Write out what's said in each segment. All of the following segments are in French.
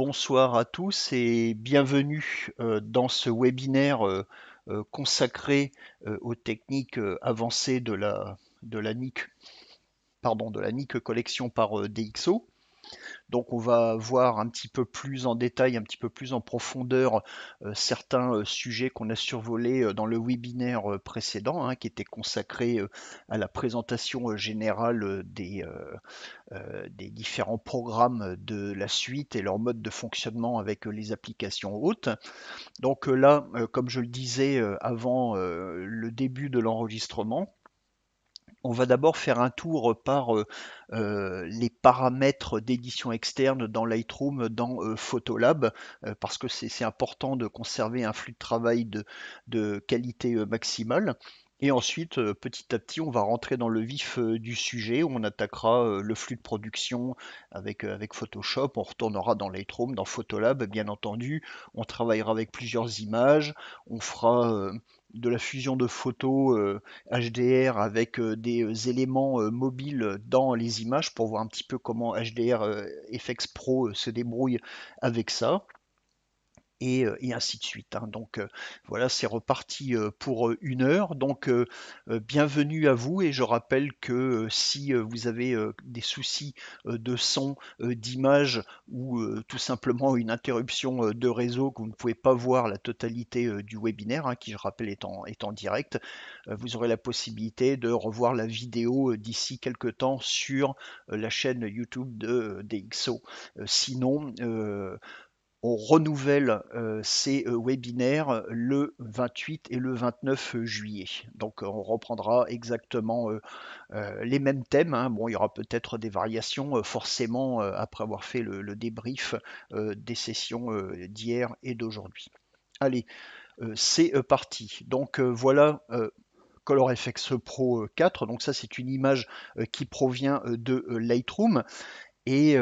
bonsoir à tous et bienvenue dans ce webinaire consacré aux techniques avancées de la NIC, pardon, de la NIC collection par DxO. Donc on va voir un petit peu plus en détail, un petit peu plus en profondeur certains sujets qu'on a survolés dans le webinaire précédent, hein, qui était consacré à la présentation générale des différents programmes de la suite et leur mode de fonctionnement avec les applications hautes. Donc là, comme je le disais avant le début de l'enregistrement, on va d'abord faire un tour par les paramètres d'édition externe dans Lightroom, dans Photolab, parce que c'est important de conserver un flux de travail de qualité maximale. Et ensuite, petit à petit, on va rentrer dans le vif du sujet, où on attaquera le flux de production avec Photoshop, on retournera dans Lightroom, dans Photolab, bien entendu, on travaillera avec plusieurs images, on fera de la fusion de photos HDR avec des éléments mobiles dans les images pour voir un petit peu comment HDR FX Pro se débrouille avec ça. Et ainsi de suite, hein. Donc voilà, c'est reparti pour 1 heure. Donc bienvenue à vous et je rappelle que si vous avez des soucis de son, d'image ou tout simplement une interruption de réseau, que vous ne pouvez pas voir la totalité du webinaire, hein, qui je rappelle est en direct, vous aurez la possibilité de revoir la vidéo d'ici quelques temps sur la chaîne YouTube de DxO. Sinon, on renouvelle ces webinaires le 28 et le 29 juillet. Donc on reprendra exactement les mêmes thèmes, hein. Bon, il y aura peut-être des variations forcément après avoir fait le débrief des sessions d'hier et d'aujourd'hui. Allez, c'est parti. Donc voilà ColorFX Pro 4. Donc ça c'est une image qui provient de Lightroom. Et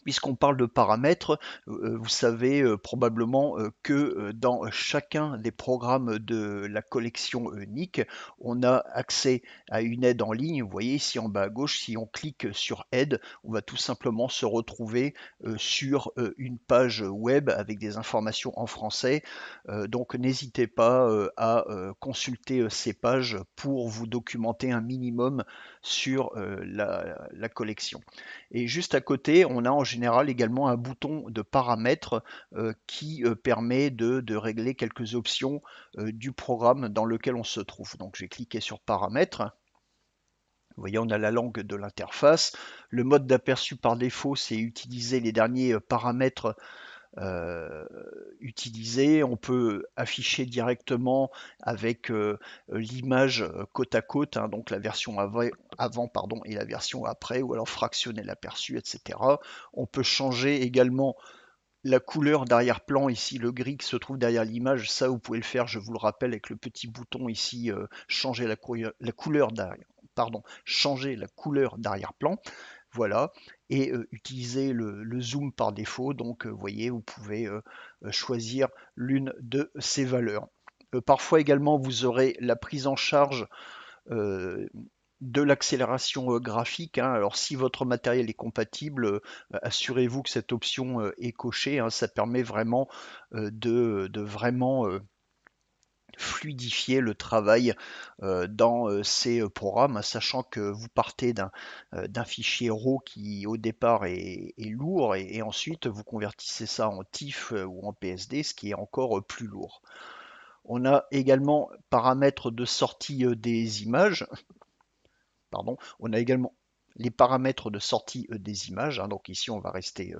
puisqu'on parle de paramètres, vous savez probablement que dans chacun des programmes de la collection NIC, on a accès à une aide en ligne. Vous voyez ici en bas à gauche, si on clique sur aide, on va tout simplement se retrouver sur une page web avec des informations en français. Donc n'hésitez pas à consulter ces pages pour vous documenter un minimum sur la collection. Et juste à côté, on a en général également un bouton de paramètres qui permet de régler quelques options du programme dans lequel on se trouve. Donc j'ai cliqué sur paramètres. Vous voyez, on a la langue de l'interface. Le mode d'aperçu par défaut, c'est utiliser les derniers paramètres euh, utilisés. On peut afficher directement avec l'image côte à côte, hein, donc la version avant, pardon, et la version après, ou alors fractionner l'aperçu, etc. On peut changer également la couleur d'arrière-plan, ici le gris qui se trouve derrière l'image, ça vous pouvez le faire, je vous le rappelle, avec le petit bouton ici, changer la couleur d'arrière, pardon, changer la couleur d'arrière-plan. Voilà, et utiliser le zoom par défaut. Donc, vous voyez, vous pouvez choisir l'une de ces valeurs. Parfois également, vous aurez la prise en charge euh, de l'accélération graphique, hein. Alors, si votre matériel est compatible, assurez-vous que cette option est cochée, hein. Ça permet vraiment de vraiment fluidifier le travail dans ces programmes, sachant que vous partez d'un fichier RAW qui au départ est lourd et ensuite vous convertissez ça en TIFF ou en PSD, ce qui est encore plus lourd. On a également paramètres de sortie des images. Pardon, on a également les paramètres de sortie des images, hein. Donc ici on va rester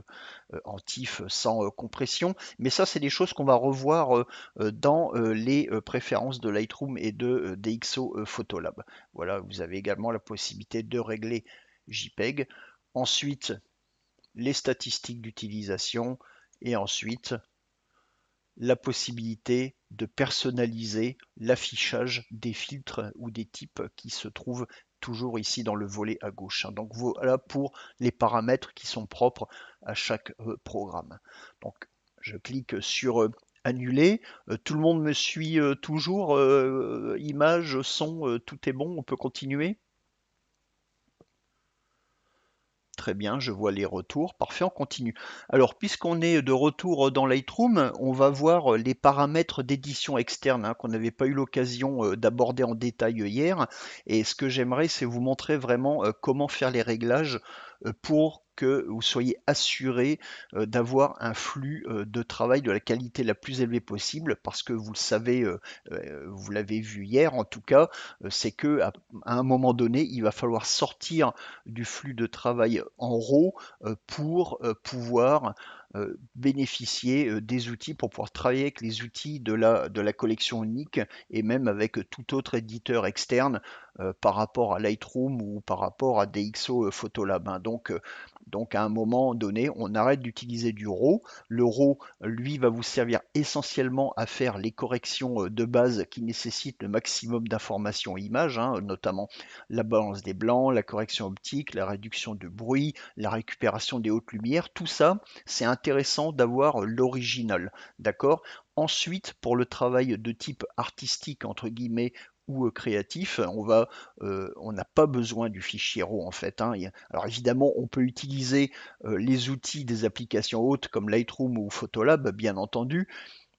en TIFF sans compression. Mais ça, c'est des choses qu'on va revoir dans les préférences de Lightroom et de DxO Photolab. Voilà, vous avez également la possibilité de régler JPEG. Ensuite, les statistiques d'utilisation. Et ensuite, la possibilité de personnaliser l'affichage des filtres ou des types qui se trouvent toujours ici dans le volet à gauche, hein. Donc voilà pour les paramètres qui sont propres à chaque programme. Donc je clique sur annuler. Tout le monde me suit toujours, image, son, tout est bon, on peut continuer. très bien, je vois les retours. Parfait, on continue. Alors, puisqu'on est de retour dans Lightroom, on va voir les paramètres d'édition externe qu'on n'avait pas eu l'occasion d'aborder en détail hier. Et ce que j'aimerais, c'est vous montrer vraiment comment faire les réglages pour que vous soyez assuré d'avoir un flux de travail de la qualité la plus élevée possible, parce que vous le savez, vous l'avez vu hier en tout cas, c'est que à un moment donné, il va falloir sortir du flux de travail en RAW pour pouvoir bénéficier des outils, pour pouvoir travailler avec les outils de la collection unique et même avec tout autre éditeur externe par rapport à Lightroom ou par rapport à DxO Photolab. Donc à un moment donné, on arrête d'utiliser du RAW. Le RAW, lui, va vous servir essentiellement à faire les corrections de base qui nécessitent le maximum d'informations images, notamment la balance des blancs, la correction optique, la réduction de bruit, la récupération des hautes lumières. Tout ça, c'est intéressant d'avoir l'original, d'accord? Ensuite, pour le travail de type artistique, entre guillemets, ou créatif, on n'a pas besoin du fichier RAW en fait. Alors évidemment, on peut utiliser les outils des applications hautes comme Lightroom ou Photolab, bien entendu,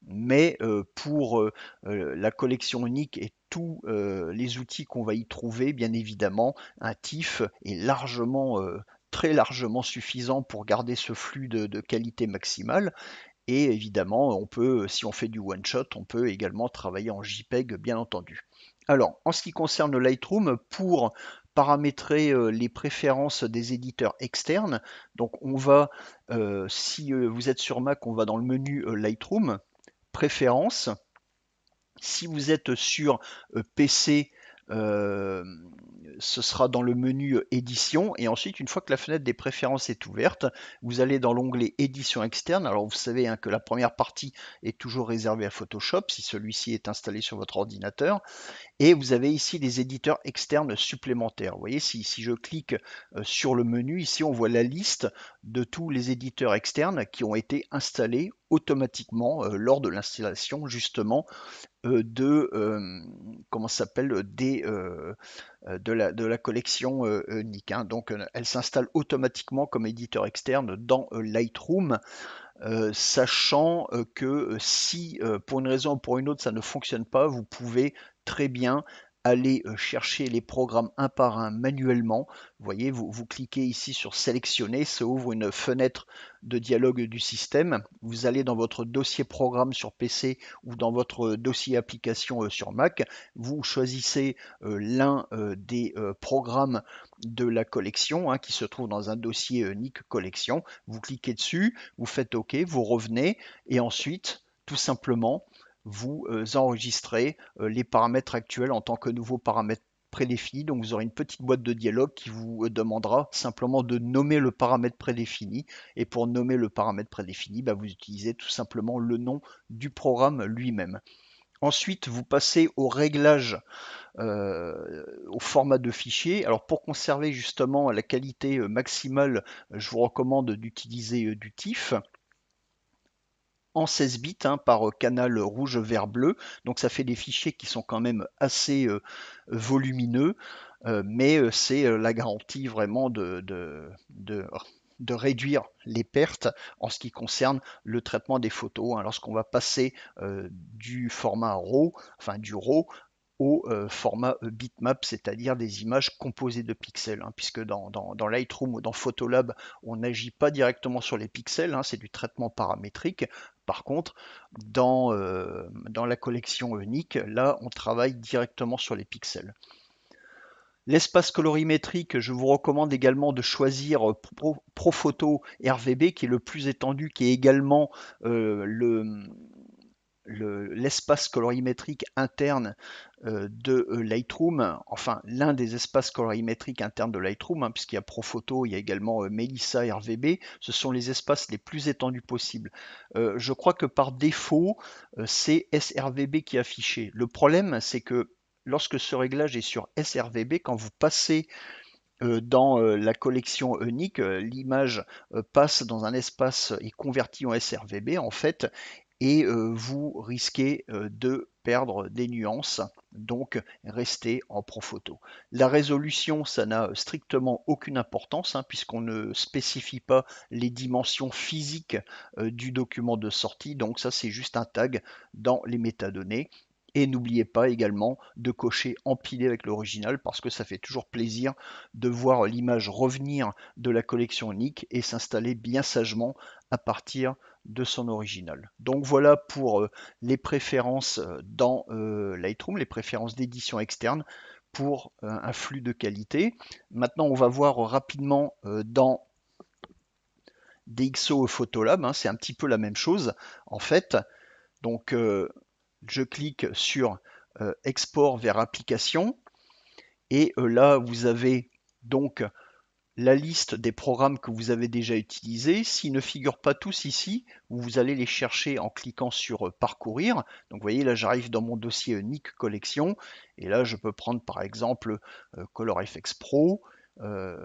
mais pour la collection unique et tous les outils qu'on va y trouver, bien évidemment, un TIFF est largement, très largement suffisant pour garder ce flux de qualité maximale. Et évidemment, on peut, si on fait du one-shot, on peut également travailler en JPEG, bien entendu. Alors, en ce qui concerne Lightroom, pour paramétrer les préférences des éditeurs externes, donc on va, si vous êtes sur Mac, on va dans le menu Lightroom, préférences. Si vous êtes sur PC, euh, ce sera dans le menu édition et ensuite une fois que la fenêtre des préférences est ouverte, vous allez dans l'onglet édition externe. Alors vous savez que la première partie est toujours réservée à Photoshop si celui-ci est installé sur votre ordinateur. Et vous avez ici les éditeurs externes supplémentaires. Vous voyez, si je clique sur le menu, ici on voit la liste de tous les éditeurs externes qui ont été installés automatiquement lors de l'installation justement de comment ça s'appelle de la collection unique. Donc elle s'installe automatiquement comme éditeur externe dans Lightroom, sachant que si pour une raison ou pour une autre ça ne fonctionne pas, vous pouvez très bien aller chercher les programmes un par un manuellement. Vous voyez, vous cliquez ici sur sélectionner, ça ouvre une fenêtre de dialogue du système. Vous allez dans votre dossier programme sur PC ou dans votre dossier application sur Mac. Vous choisissez l'un des programmes de la collection qui se trouve dans un dossier Nick collection. Vous cliquez dessus, vous faites OK, vous revenez et ensuite, tout simplement, vous enregistrez les paramètres actuels en tant que nouveaux paramètres prédéfinis. Donc vous aurez une petite boîte de dialogue qui vous demandera simplement de nommer le paramètre prédéfini. Et pour nommer le paramètre prédéfini, vous utilisez tout simplement le nom du programme lui-même. Ensuite, vous passez au réglage, au format de fichier. Alors pour conserver justement la qualité maximale, je vous recommande d'utiliser du TIFF en 16 bits par canal rouge, vert, bleu. Donc ça fait des fichiers qui sont quand même assez volumineux, mais c'est la garantie vraiment de réduire les pertes en ce qui concerne le traitement des photos. Lorsqu'on va passer du format RAW, enfin du RAW, au format bitmap, c'est-à-dire des images composées de pixels, puisque dans Lightroom ou dans Photolab, on n'agit pas directement sur les pixels, c'est du traitement paramétrique. Par contre, dans la collection unique, là, on travaille directement sur les pixels. L'espace colorimétrique, je vous recommande également de choisir Profoto RVB, qui est le plus étendu, qui est également l'espace colorimétrique interne de Lightroom, enfin l'un des espaces colorimétriques internes de Lightroom, puisqu'il y a Profoto, il y a également Melissa RVB, ce sont les espaces les plus étendus possibles. Je crois que par défaut, c'est sRVB qui est affiché. Le problème, c'est que lorsque ce réglage est sur sRVB, quand vous passez dans la collection unique, l'image passe dans un espace et convertie en sRVB en fait, et vous risquez de perdre des nuances, donc restez en Profoto. La résolution, ça n'a strictement aucune importance, hein, puisqu'on ne spécifie pas les dimensions physiques du document de sortie, donc ça c'est juste un tag dans les métadonnées. Et n'oubliez pas également de cocher empiler avec l'original parce que ça fait toujours plaisir de voir l'image revenir de la collection unique et s'installer bien sagement à partir de son original. Donc voilà pour les préférences dans Lightroom, les préférences d'édition externe pour un flux de qualité. Maintenant, on va voir rapidement dans DxO Photolab, hein, c'est un petit peu la même chose en fait. Donc je clique sur export vers application et là vous avez donc la liste des programmes que vous avez déjà utilisés. S'ils ne figurent pas tous ici, vous allez les chercher en cliquant sur parcourir. Donc vous voyez là j'arrive dans mon dossier Nick Collection et là je peux prendre par exemple ColorFX Pro, euh,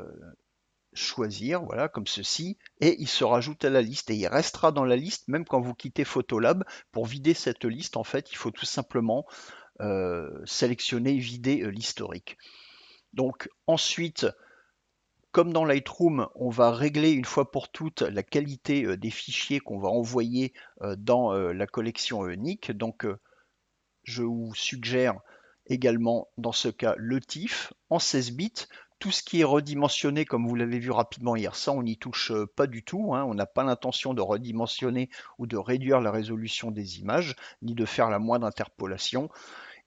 choisir, voilà, comme ceci, et il se rajoute à la liste et il restera dans la liste même quand vous quittez Photolab. Pour vider cette liste, en fait, il faut tout simplement sélectionner et vider l'historique. Donc ensuite, comme dans Lightroom, on va régler une fois pour toutes la qualité des fichiers qu'on va envoyer dans la collection Nick. Donc je vous suggère également dans ce cas le TIFF en 16 bits. Tout ce qui est redimensionné, comme vous l'avez vu rapidement hier, ça on n'y touche pas du tout, hein. On n'a pas l'intention de redimensionner ou de réduire la résolution des images, ni de faire la moindre interpolation.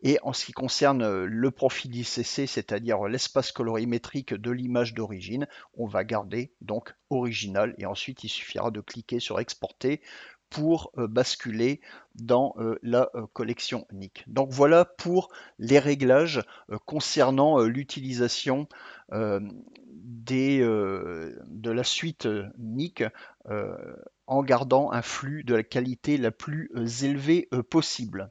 Et en ce qui concerne le profil ICC, c'est-à-dire l'espace colorimétrique de l'image d'origine, on va garder donc original et ensuite il suffira de cliquer sur exporter pour basculer dans la collection NIC. Donc voilà pour les réglages concernant l'utilisation de la suite NIC en gardant un flux de la qualité la plus élevée possible.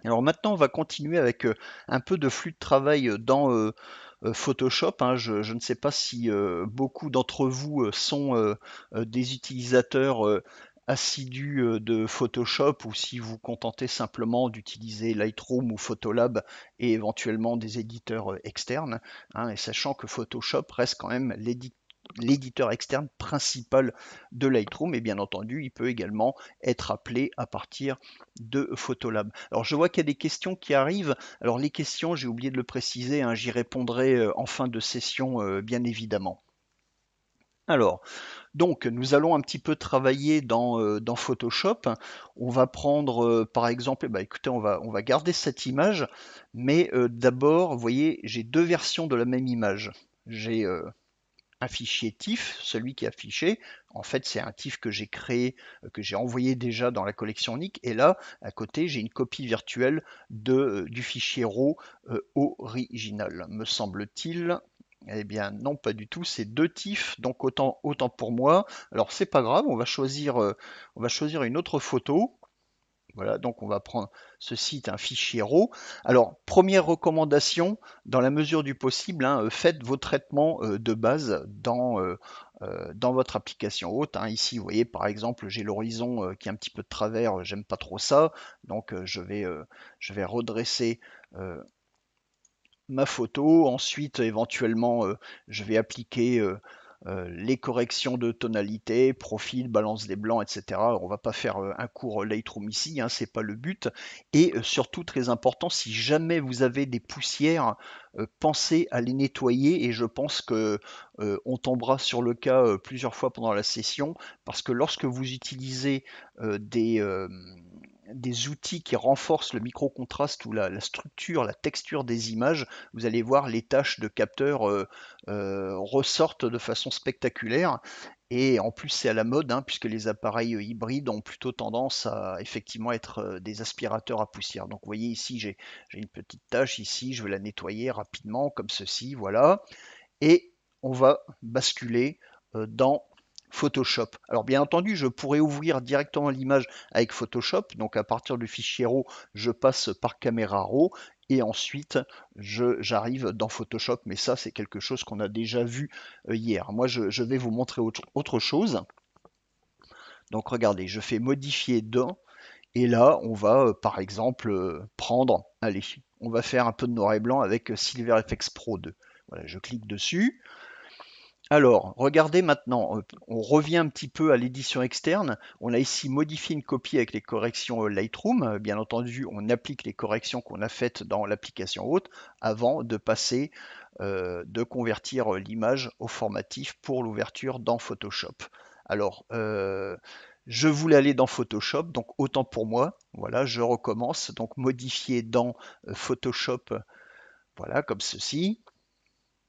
Alors maintenant, on va continuer avec un peu de flux de travail dans Photoshop, hein. Je ne sais pas si beaucoup d'entre vous sont des utilisateurs assidus de Photoshop ou si vous contentez simplement d'utiliser Lightroom ou Photolab et éventuellement des éditeurs externes, hein, et sachant que Photoshop reste quand même l'éditeur externe principal de Lightroom et bien entendu, il peut également être appelé à partir de Photolab. Alors je vois qu'il y a des questions qui arrivent. Alors les questions, j'ai oublié de le préciser, hein, j'y répondrai en fin de session bien évidemment. Alors, donc nous allons un petit peu travailler dans Photoshop. On va prendre par exemple, écoutez, on va garder cette image, mais d'abord, vous voyez, j'ai deux versions de la même image. J'ai un fichier TIFF, celui qui est affiché. En fait, c'est un TIFF que j'ai créé, que j'ai envoyé déjà dans la collection NIC. Et là, à côté, j'ai une copie virtuelle du fichier RAW original, me semble-t-il. Eh bien non, pas du tout, c'est deux TIFF, donc autant pour moi. Alors c'est pas grave, on va choisir une autre photo. Voilà, donc on va prendre ce site, un fichier RAW. Alors, première recommandation, dans la mesure du possible, hein, faites vos traitements de base dans votre application haute, hein. Ici, vous voyez, par exemple, j'ai l'horizon qui est un petit peu de travers, j'aime pas trop ça, donc je vais redresser ma photo. Ensuite, éventuellement, je vais appliquer les corrections de tonalité, profil, balance des blancs, etc. On va pas faire un cours Lightroom ici, hein, c'est pas le but. Et surtout, très important, si jamais vous avez des poussières, pensez à les nettoyer. Et je pense que on tombera sur le cas plusieurs fois pendant la session, parce que lorsque vous utilisez des outils qui renforcent le micro-contraste ou la structure, la texture des images, vous allez voir les tâches de capteur ressortent de façon spectaculaire. Et en plus, c'est à la mode, hein, puisque les appareils hybrides ont plutôt tendance à effectivement être des aspirateurs à poussière. Donc vous voyez ici, j'ai une petite tâche ici, je vais la nettoyer rapidement, comme ceci, voilà. Et on va basculer dans Photoshop. Alors bien entendu, je pourrais ouvrir directement l'image avec Photoshop. Donc à partir du fichier RAW, je passe par caméra RAW et ensuite j'arrive dans Photoshop. Mais ça, c'est quelque chose qu'on a déjà vu hier. Moi, je vais vous montrer autre chose. Donc regardez, je fais modifier dans. Et là, on va par exemple prendre, allez, on va faire un peu de noir et blanc avec SilverFX Pro 2. Voilà, je clique dessus. Alors, regardez maintenant, on revient un petit peu à l'édition externe. On a ici modifié une copie avec les corrections Lightroom. Bien entendu, on applique les corrections qu'on a faites dans l'application haute avant de passer, de convertir l'image au formatif pour l'ouverture dans Photoshop. Alors, je voulais aller dans Photoshop, donc autant pour moi. Voilà, je recommence. Donc, modifier dans Photoshop, voilà, comme ceci.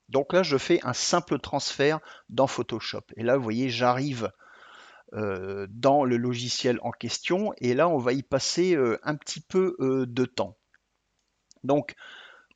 Donc là, je fais un simple transfert dans Photoshop. Et là, vous voyez, j'arrive dans le logiciel en question. Et là, on va y passer un petit peu de temps. Donc,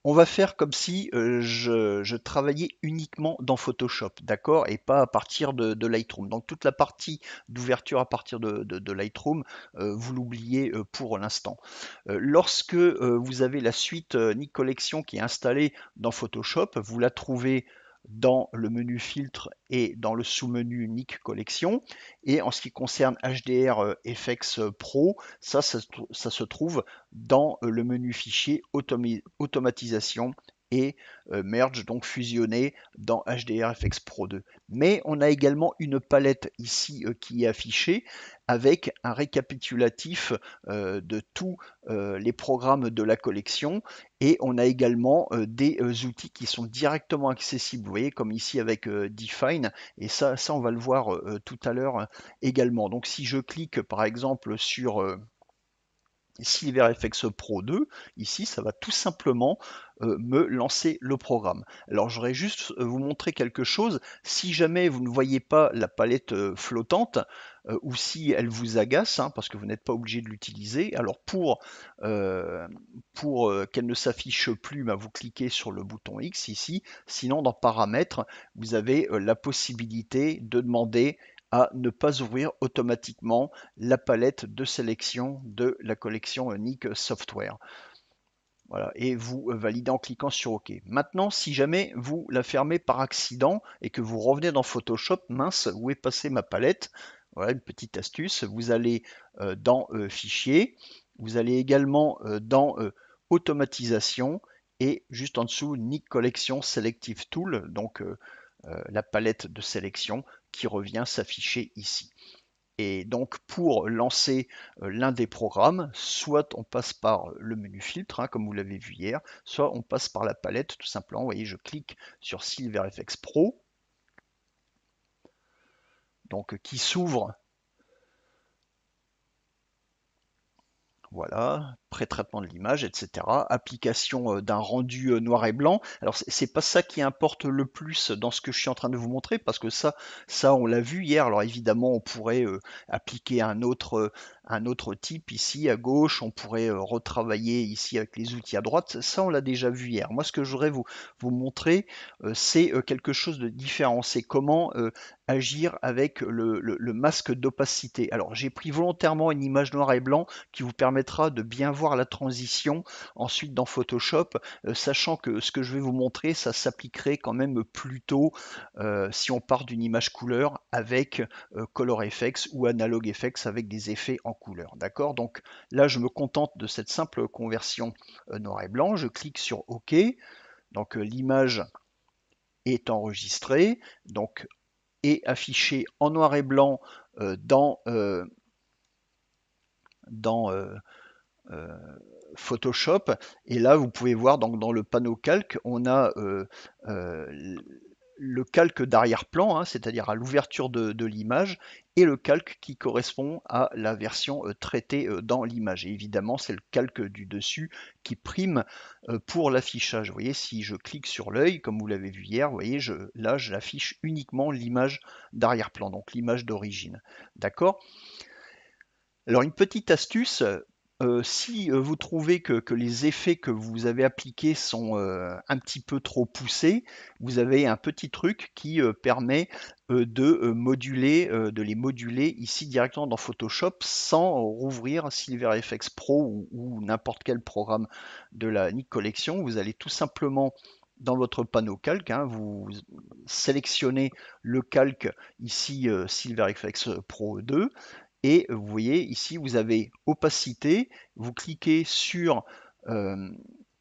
on va faire comme si je travaillais uniquement dans Photoshop, d'accord, et pas à partir de Lightroom. Donc toute la partie d'ouverture à partir de Lightroom, vous l'oubliez pour l'instant. Lorsque vous avez la suite Nik Collection qui est installée dans Photoshop, vous la trouvez dans le menu filtre et dans le sous-menu Nik Collection. Et en ce qui concerne HDR FX Pro, ça se trouve dans le menu fichier automatisation et merge, donc fusionner dans HDRFX Pro 2. Mais on a également une palette ici qui est affichée avec un récapitulatif de tous les programmes de la collection et on a également des outils qui sont directement accessibles, vous voyez, comme ici avec Define, et ça on va le voir tout à l'heure également. Donc si je clique par exemple sur SilverFX Pro 2, ici, ça va tout simplement me lancer le programme. Alors, j'aurais juste vous montrer quelque chose. Si jamais vous ne voyez pas la palette flottante, ou si elle vous agace, hein, parce que vous n'êtes pas obligé de l'utiliser, alors qu'elle ne s'affiche plus, bah, vous cliquez sur le bouton X ici. Sinon, dans Paramètres, vous avez la possibilité de demander à ne pas ouvrir automatiquement la palette de sélection de la collection Nik Software. Voilà, et vous validez en cliquant sur OK. Maintenant, si jamais vous la fermez par accident et que vous revenez dans Photoshop, mince, où est passée ma palette? Voilà une petite astuce. Vous allez dans Fichier, vous allez également dans Automatisation et juste en dessous Nik Collection Selective Tool, donc la palette de sélection qui revient s'afficher ici. Et donc pour lancer l'un des programmes, soit on passe par le menu filtre, hein, comme vous l'avez vu hier, soit on passe par la palette tout simplement. Vous voyez, je clique sur SilverFX Pro, donc qui s'ouvre. Voilà, pré-traitement de l'image, etc. Application d'un rendu noir et blanc. Alors c'est pas ça qui importe le plus dans ce que je suis en train de vous montrer, parce que ça on l'a vu hier. Alors évidemment, on pourrait appliquer un autre type ici à gauche. On pourrait retravailler ici avec les outils à droite. Ça on l'a déjà vu hier. Moi, ce que je voudrais vous montrer, c'est quelque chose de différent. C'est comment agir avec le masque d'opacité. Alors j'ai pris volontairement une image noir et blanc qui vous permettra de bien voir la transition ensuite dans Photoshop, sachant que ce que je vais vous montrer, ça s'appliquerait quand même plutôt si on part d'une image couleur avec Color Effects ou Analog Effects avec des effets en couleur. D'accord? Donc là, je me contente de cette simple conversion noir et blanc. Je clique sur OK. Donc l'image est enregistrée. Donc est affichée en noir et blanc dans euh, Photoshop. Et là, vous pouvez voir donc dans le panneau calque, on a euh, le calque d'arrière-plan, hein, c'est-à-dire à l'ouverture de l'image, et le calque qui correspond à la version traitée dans l'image. Et évidemment, c'est le calque du dessus qui prime pour l'affichage. Vous voyez, si je clique sur l'œil, comme vous l'avez vu hier, vous voyez, là, je l'affiche uniquement l'image d'arrière-plan, donc l'image d'origine. D'accord? Alors une petite astuce, si vous trouvez que les effets que vous avez appliqués sont un petit peu trop poussés, vous avez un petit truc qui permet de les moduler ici directement dans Photoshop sans rouvrir SilverFX Pro ou n'importe quel programme de la Nik Collection. Vous allez tout simplement dans votre panneau calque, hein, vous sélectionnez le calque ici SilverFX Pro 2 Et vous voyez ici, vous avez opacité, vous cliquez sur euh,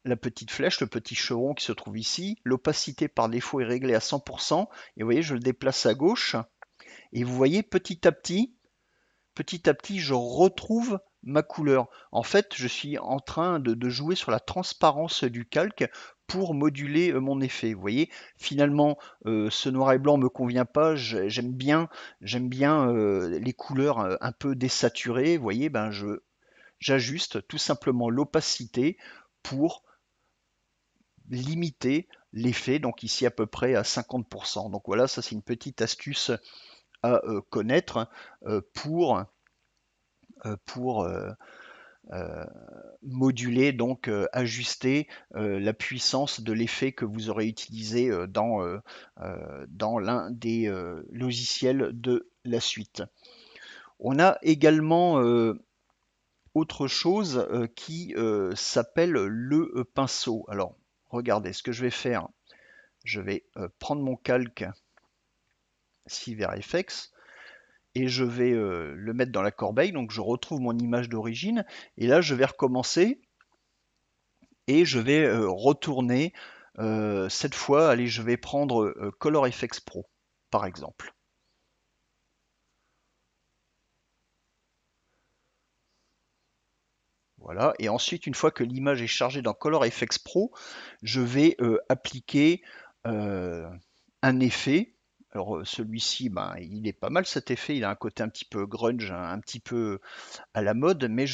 la petite flèche, le petit chevron qui se trouve ici, l'opacité par défaut est réglée à 100%, et vous voyez, je le déplace à gauche, et vous voyez petit à petit, je retrouve ma couleur. En fait, je suis en train de jouer sur la transparence du calque pour moduler mon effet. Vous voyez, finalement, ce noir et blanc me convient pas. J'aime bien les couleurs un peu désaturées. Vous voyez, ben j'ajuste tout simplement l'opacité pour limiter l'effet. Donc ici à peu près à 50%. Donc voilà, ça c'est une petite astuce à connaître pour pour moduler, donc ajuster la puissance de l'effet que vous aurez utilisé dans l'un des logiciels de la suite. On a également autre chose qui s'appelle le pinceau. Alors, regardez, ce que je vais faire, je vais prendre mon calque ici vers FX et je vais le mettre dans la corbeille, donc je retrouve mon image d'origine, et là je vais recommencer et je vais retourner cette fois, allez, je vais prendre Color Efex Pro, par exemple. Voilà, et ensuite, une fois que l'image est chargée dans Color Efex Pro, je vais appliquer euh, un effet. Alors celui-ci, ben, il est pas mal cet effet, il a un côté un petit peu grunge, un petit peu à la mode, mais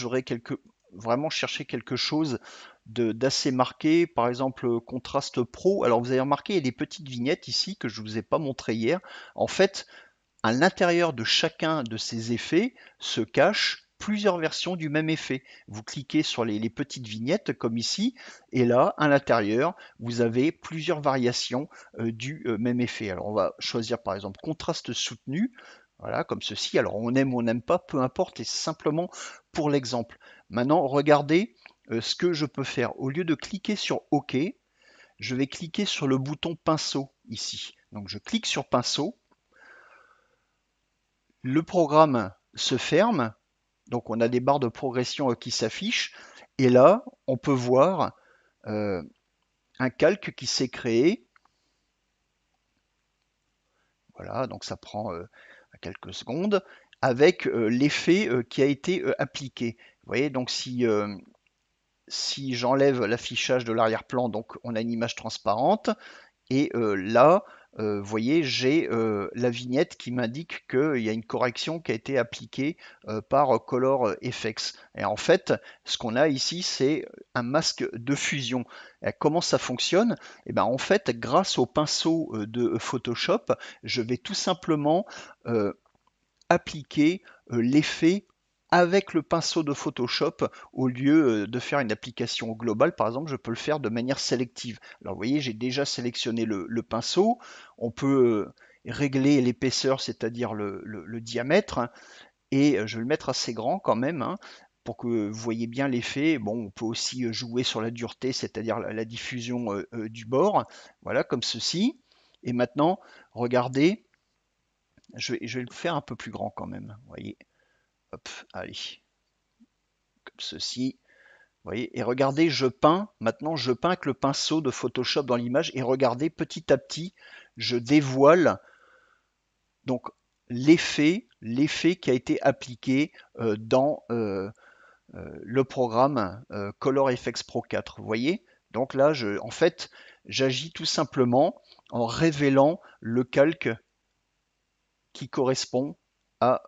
vraiment cherché quelque chose d'assez marqué, par exemple contraste pro. Alors vous avez remarqué, il y a des petites vignettes ici que je ne vous ai pas montré hier. En fait, à l'intérieur de chacun de ces effets se cachent plusieurs versions du même effet. Vous cliquez sur les petites vignettes comme ici, et là, à l'intérieur, vous avez plusieurs variations du même effet. Alors on va choisir par exemple contraste soutenu, voilà, comme ceci. Alors on aime ou on n'aime pas, peu importe, et c'est simplement pour l'exemple. Maintenant, regardez ce que je peux faire. Au lieu de cliquer sur OK, je vais cliquer sur le bouton pinceau ici. Donc je clique sur pinceau, le programme se ferme, donc on a des barres de progression qui s'affichent, et là, on peut voir euh, un calque qui s'est créé. Voilà, donc ça prend quelques secondes, avec l'effet qui a été appliqué. Vous voyez, donc si j'enlève l'affichage de l'arrière-plan, donc on a une image transparente. Et là, vous voyez, j'ai la vignette qui m'indique qu'il y a une correction qui a été appliquée par Color Efex. Et en fait, ce qu'on a ici, c'est un masque de fusion. Et comment ça fonctionne? Et ben, en fait, grâce au pinceau de Photoshop, je vais tout simplement euh, appliquer l'effet avec le pinceau de Photoshop au lieu de faire une application globale. Par exemple, je peux le faire de manière sélective. Alors, vous voyez, j'ai déjà sélectionné le pinceau. On peut régler l'épaisseur, c'est-à-dire le diamètre, hein, et je vais le mettre assez grand quand même, hein, pour que vous voyez bien l'effet. Bon, on peut aussi jouer sur la dureté, c'est-à-dire la diffusion du bord. Voilà, comme ceci. Et maintenant, regardez, je vais le faire un peu plus grand quand même. Vous voyez, hop, allez, comme ceci. Vous voyez, et regardez, je peins. Maintenant, je peins avec le pinceau de Photoshop dans l'image. Et regardez, petit à petit, je dévoile donc l'effet qui a été appliqué dans le programme Color Efex Pro 4. Vous voyez? Donc là, en fait, j'agis tout simplement en révélant le calque qui correspond à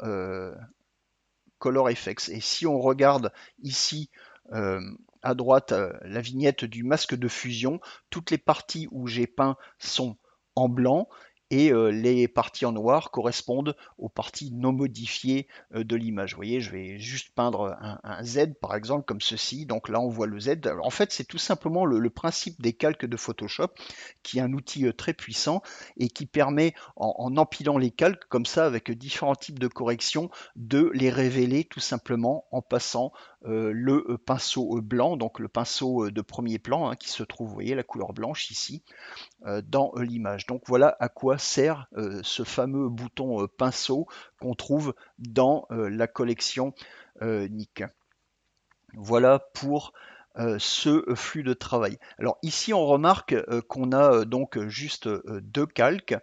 Color Efex. Et si on regarde ici euh, à droite la vignette du masque de fusion, toutes les parties où j'ai peint sont en blanc et les parties en noir correspondent aux parties non modifiées de l'image. Vous voyez, je vais juste peindre un Z par exemple comme ceci. Donc là, on voit le Z. Alors, en fait, c'est tout simplement le principe des calques de Photoshop, qui est un outil très puissant et qui permet, en empilant les calques comme ça avec différents types de corrections, de les révéler tout simplement en passant le pinceau blanc, donc le pinceau de premier plan, hein, qui se trouve, vous voyez, la couleur blanche ici, dans l'image. Donc voilà à quoi insère ce fameux bouton pinceau qu'on trouve dans la collection Nick. Voilà pour ce flux de travail. Alors ici, on remarque qu'on a donc juste deux calques.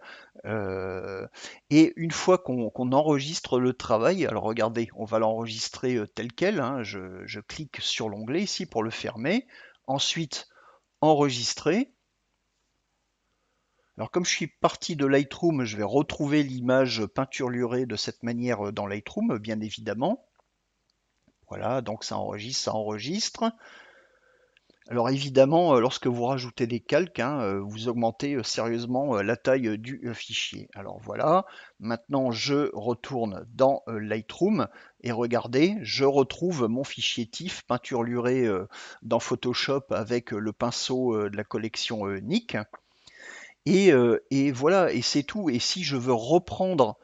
euh, et une fois qu'on enregistre le travail, alors regardez, on va l'enregistrer tel quel, hein. Je clique sur l'onglet ici pour le fermer. Ensuite, enregistrer. Alors comme je suis parti de Lightroom, je vais retrouver l'image peinturlurée de cette manière dans Lightroom, bien évidemment. Voilà, donc ça enregistre, ça enregistre. Alors évidemment, lorsque vous rajoutez des calques, hein, vous augmentez sérieusement la taille du fichier. Alors voilà, maintenant je retourne dans Lightroom et regardez, je retrouve mon fichier TIFF peinturluré dans Photoshop avec le pinceau de la collection Nick. Et voilà, et c'est tout. Et si je veux reprendre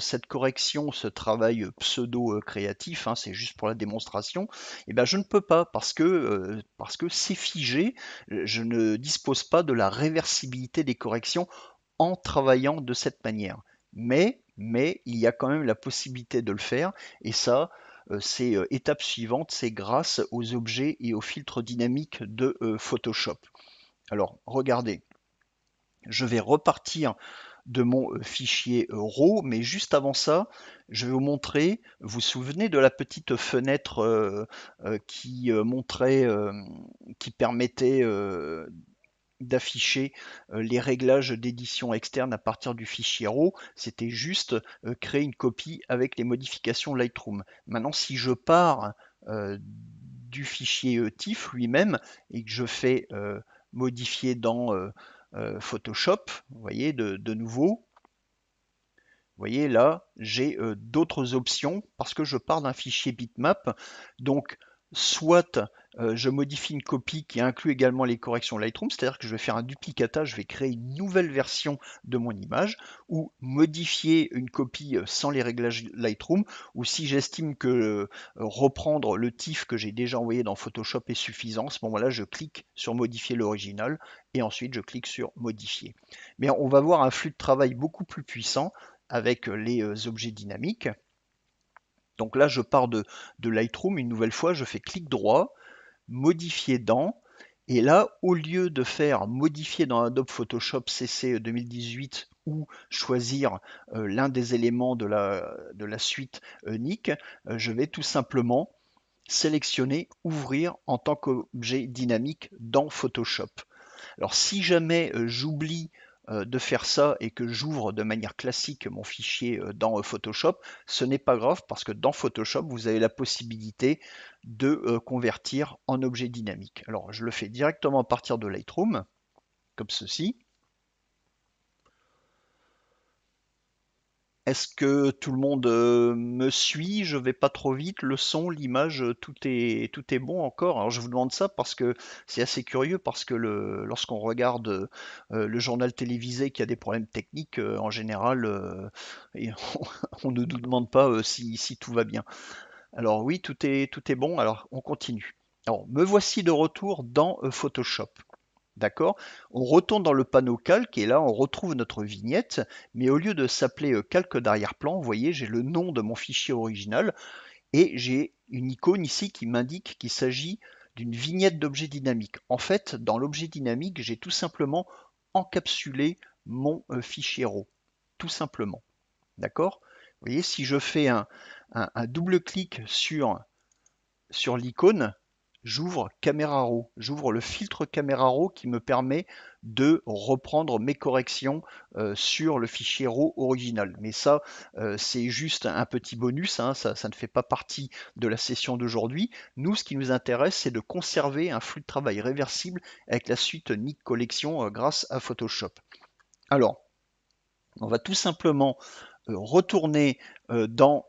cette correction, ce travail pseudo-créatif, hein, c'est juste pour la démonstration, eh ben je ne peux pas parce que c'est figé. Je ne dispose pas de la réversibilité des corrections en travaillant de cette manière. Mais il y a quand même la possibilité de le faire, et ça, c'est étape suivante, c'est grâce aux objets et aux filtres dynamiques de Photoshop. Alors, regardez, je vais repartir de mon fichier RAW, mais juste avant ça, je vais vous montrer, vous vous souvenez de la petite fenêtre qui permettait d'afficher les réglages d'édition externe à partir du fichier RAW, c'était juste créer une copie avec les modifications Lightroom. Maintenant, si je pars du fichier TIFF lui-même et que je fais modifier dans Photoshop, vous voyez, de nouveau, vous voyez là, j'ai d'autres options parce que je pars d'un fichier bitmap. Donc, soit je modifie une copie qui inclut également les corrections Lightroom, c'est-à-dire que je vais faire un duplicatage, je vais créer une nouvelle version de mon image, ou modifier une copie sans les réglages Lightroom, ou si j'estime que reprendre le TIFF que j'ai déjà envoyé dans Photoshop est suffisant, à ce moment-là, je clique sur modifier l'original et ensuite je clique sur modifier. Mais on va voir un flux de travail beaucoup plus puissant avec les objets dynamiques. Donc là, je pars de Lightroom, une nouvelle fois, je fais clic droit, modifier dans, et là, au lieu de faire modifier dans Adobe Photoshop CC 2018 ou choisir l'un des éléments de la suite Nick, je vais tout simplement sélectionner ouvrir en tant qu'objet dynamique dans Photoshop. Alors si jamais j'oublie de faire ça et que j'ouvre de manière classique mon fichier dans Photoshop, ce n'est pas grave parce que dans Photoshop, vous avez la possibilité de convertir en objet dynamique. Alors je le fais directement à partir de Lightroom, comme ceci. Est-ce que tout le monde me suit? Je vais pas trop vite. Le son, l'image, tout est bon encore. Alors je vous demande ça parce que c'est assez curieux parce que lorsqu'on regarde le journal télévisé qui a des problèmes techniques, en général, et on ne nous demande pas si tout va bien. Alors oui, tout est bon. Alors on continue. Alors me voici de retour dans Photoshop. D'accord? On retourne dans le panneau calque et là on retrouve notre vignette, mais au lieu de s'appeler calque d'arrière-plan, vous voyez, j'ai le nom de mon fichier original et j'ai une icône ici qui m'indique qu'il s'agit d'une vignette d'objet dynamique. En fait, dans l'objet dynamique, j'ai tout simplement encapsulé mon fichier RAW, tout simplement. D'accord? Vous voyez, si je fais un double clic sur l'icône, j'ouvre Camera Raw, j'ouvre le filtre Camera Raw qui me permet de reprendre mes corrections sur le fichier RAW original. Mais ça, c'est juste un petit bonus, hein, ça ne fait pas partie de la session d'aujourd'hui. Nous, ce qui nous intéresse, c'est de conserver un flux de travail réversible avec la suite Nick Collection grâce à Photoshop. Alors, on va tout simplement retourner dans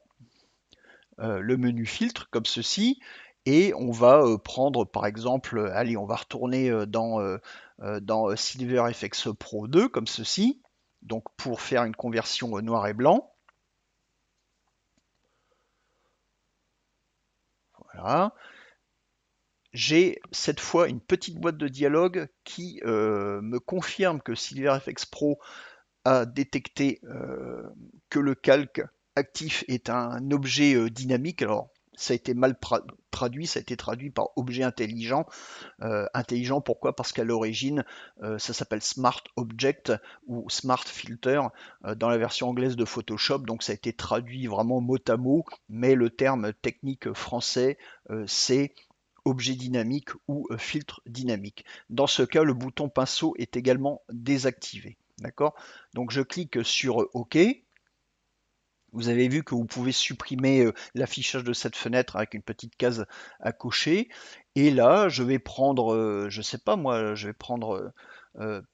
le menu filtre comme ceci et on va prendre par exemple, allez, on va retourner dans Silver FX Pro 2 comme ceci, donc pour faire une conversion noir et blanc. Voilà. j'ai cette fois une petite boîte de dialogue qui me confirme que SilverFX Pro a détecté que le calque actif est un objet dynamique. Alors, ça a été mal traduit, ça a été traduit par objet intelligent. Intelligent, pourquoi? Parce qu'à l'origine, ça s'appelle Smart Object ou Smart Filter dans la version anglaise de Photoshop, donc ça a été traduit vraiment mot à mot, mais le terme technique français, c'est objet dynamique ou filtre dynamique. Dans ce cas, le bouton pinceau est également désactivé. D'accord? Donc je clique sur OK. Vous avez vu que vous pouvez supprimer l'affichage de cette fenêtre avec une petite case à cocher. Et là, je vais prendre, je sais pas moi, je vais prendre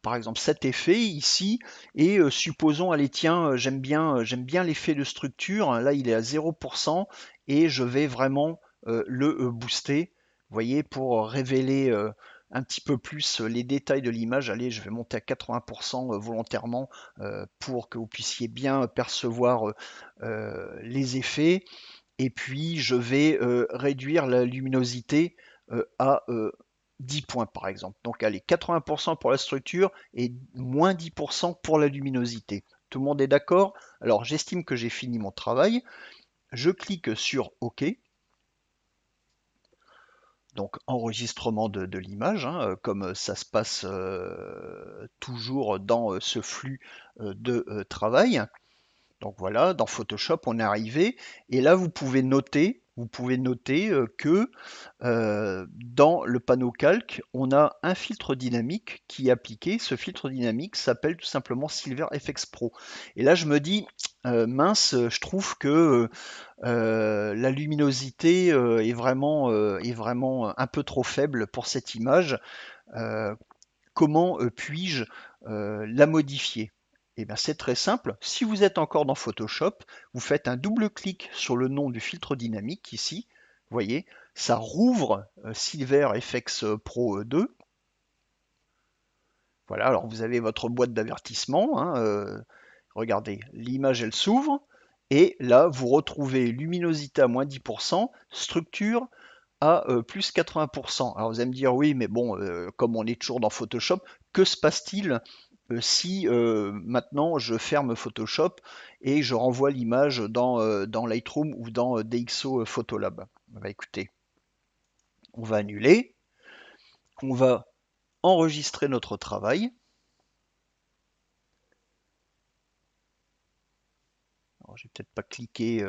par exemple cet effet ici. Et supposons, allez tiens, j'aime bien l'effet de structure. Là, il est à 0% et je vais vraiment le booster. Vous voyez, pour révéler un petit peu plus les détails de l'image. Allez, je vais monter à 80% volontairement pour que vous puissiez bien percevoir les effets. Et puis je vais réduire la luminosité à 10 points par exemple. Donc allez, 80% pour la structure et moins 10% pour la luminosité. Tout le monde est d'accord? Alors j'estime que j'ai fini mon travail. Je clique sur OK. Donc enregistrement de l'image, hein, comme ça se passe toujours dans ce flux de travail. Donc voilà, dans Photoshop, on est arrivé. Et là, vous pouvez noter que dans le panneau calque, on a un filtre dynamique qui est appliqué. Ce filtre dynamique s'appelle tout simplement Silver FX Pro. Et là, je me dis, mince, je trouve que la luminosité est vraiment un peu trop faible pour cette image. Euh, Comment puis-je la modifier? Eh bien, c'est très simple. Si vous êtes encore dans Photoshop, vous faites un double clic sur le nom du filtre dynamique ici. Vous voyez, ça rouvre Silver FX Pro 2. Voilà, alors vous avez votre boîte d'avertissement, hein, regardez, l'image elle s'ouvre. Et là, vous retrouvez luminosité à moins 10%, structure à plus 80%. Alors vous allez me dire, oui, mais bon, comme on est toujours dans Photoshop, que se passe-t-il si maintenant je ferme Photoshop et je renvoie l'image dans Lightroom ou dans DxO Photolab? Bah, écoutez, on va annuler, on va enregistrer notre travail. Alors, j'ai peut-être pas cliqué.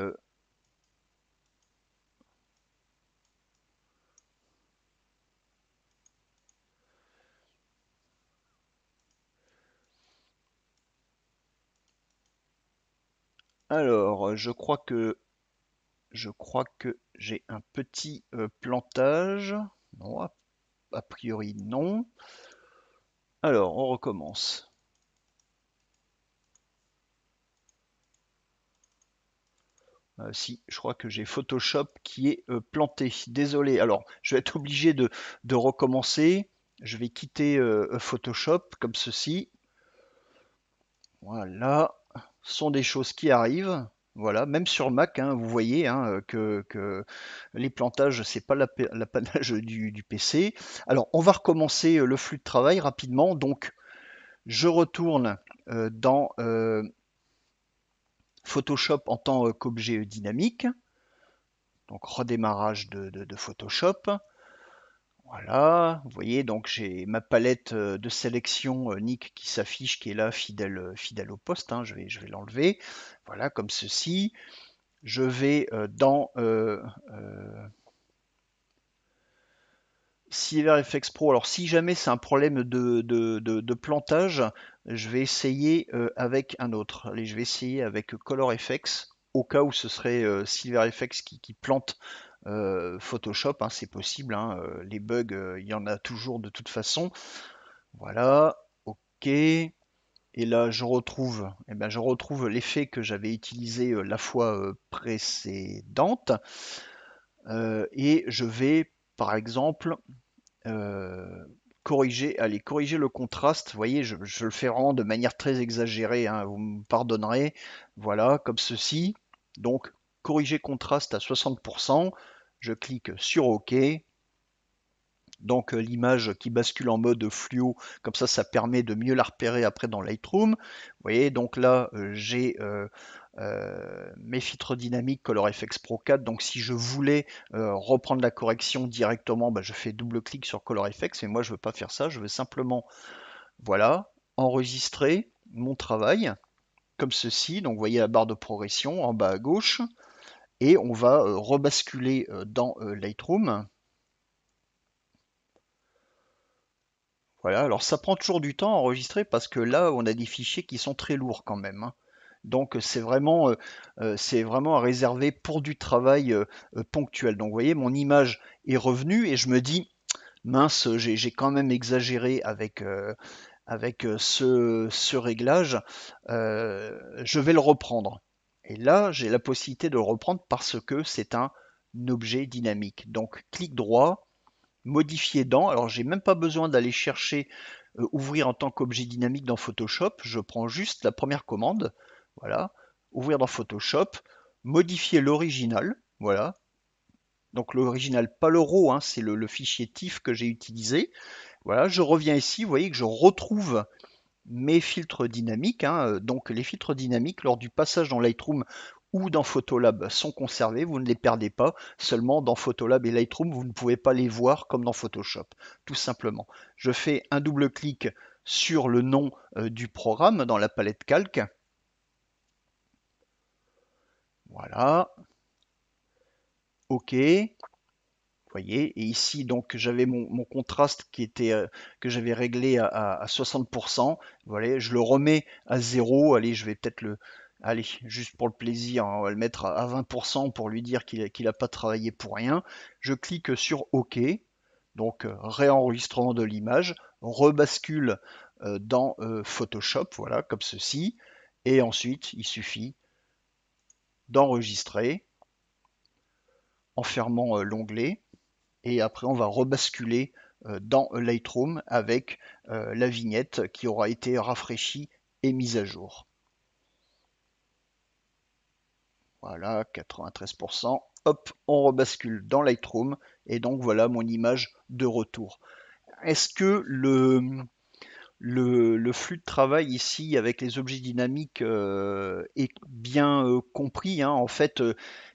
Alors, je crois que j'ai un petit plantage. Non, a priori non. Alors, on recommence. Si, je crois que j'ai Photoshop qui est planté. Désolé. Alors, je vais être obligé de recommencer. Je vais quitter Photoshop comme ceci. Voilà. Ce sont des choses qui arrivent. Voilà, même sur Mac, hein, vous voyez hein, que les plantages, c'est pas l'apanage du PC. Alors, on va recommencer le flux de travail rapidement. Donc, je retourne dans Photoshop en tant qu'objet dynamique. Donc redémarrage de Photoshop. Voilà, vous voyez, donc j'ai ma palette de sélection Nick qui s'affiche, qui est là, fidèle, fidèle au poste, hein, je vais l'enlever. Voilà, comme ceci. Je vais dans Silver FX Pro. Alors si jamais c'est un problème de plantage, je vais essayer avec un autre. Allez, je vais essayer avec Color FX, au cas où ce serait Silver FX qui plante Photoshop, hein, c'est possible, hein, les bugs, il y en a toujours de toute façon. Voilà, ok. Et là, je retrouve l'effet que j'avais utilisé la fois précédente. Et je vais, par exemple, corriger le contraste. Vous voyez, je le fais vraiment de manière très exagérée, hein, vous me pardonnerez. Voilà, comme ceci. Donc, corriger contraste à 60%. Je clique sur OK. Donc l'image qui bascule en mode fluo, comme ça permet de mieux la repérer après dans Lightroom. Vous voyez, donc là j'ai mes filtres dynamiques ColorFX Pro 4. Donc si je voulais reprendre la correction directement, bah, je fais double-clic sur ColorFX, mais moi je veux pas faire ça, je veux simplement, voilà, enregistrer mon travail comme ceci. Donc vous voyez la barre de progression en bas à gauche, et on va rebasculer dans Lightroom. Voilà, alors ça prend toujours du temps à enregistrer parce que là, on a des fichiers qui sont très lourds quand même, hein. Donc c'est vraiment à réserver pour du travail ponctuel. Donc vous voyez, mon image est revenue et je me dis, mince, j'ai quand même exagéré avec ce réglage, je vais le reprendre. Et là, j'ai la possibilité de le reprendre parce que c'est un objet dynamique. Donc clic droit, modifier dans. Alors, j'ai même pas besoin d'aller chercher ouvrir en tant qu'objet dynamique dans Photoshop. Je prends juste la première commande. Voilà. Ouvrir dans Photoshop. Modifier l'original. Voilà. Donc l'original, pas le RAW, hein, c'est le fichier TIFF que j'ai utilisé. Voilà, je reviens ici, vous voyez que je retrouve mes filtres dynamiques, hein. Donc les filtres dynamiques, lors du passage dans Lightroom ou dans Photolab, sont conservés, vous ne les perdez pas. Seulement dans Photolab et Lightroom, vous ne pouvez pas les voir comme dans Photoshop, tout simplement. Je fais un double clic sur le nom du programme dans la palette calque. Voilà, OK. Vous voyez, et ici donc j'avais mon contraste que j'avais réglé à 60%. Voilà, je le remets à 0. Allez, je vais peut-être allez, juste pour le plaisir, hein, on va le mettre à 20% pour lui dire qu'il a pas travaillé pour rien. Je clique sur OK, donc réenregistrement de l'image, rebascule dans Photoshop, voilà, comme ceci, et ensuite il suffit d'enregistrer en fermant l'onglet. Et après on va rebasculer dans Lightroom avec la vignette qui aura été rafraîchie et mise à jour. Voilà, 93%. Hop, on rebascule dans Lightroom et donc voilà mon image de retour. Est-ce que le flux de travail ici avec les objets dynamiques est bien compris, hein. En fait,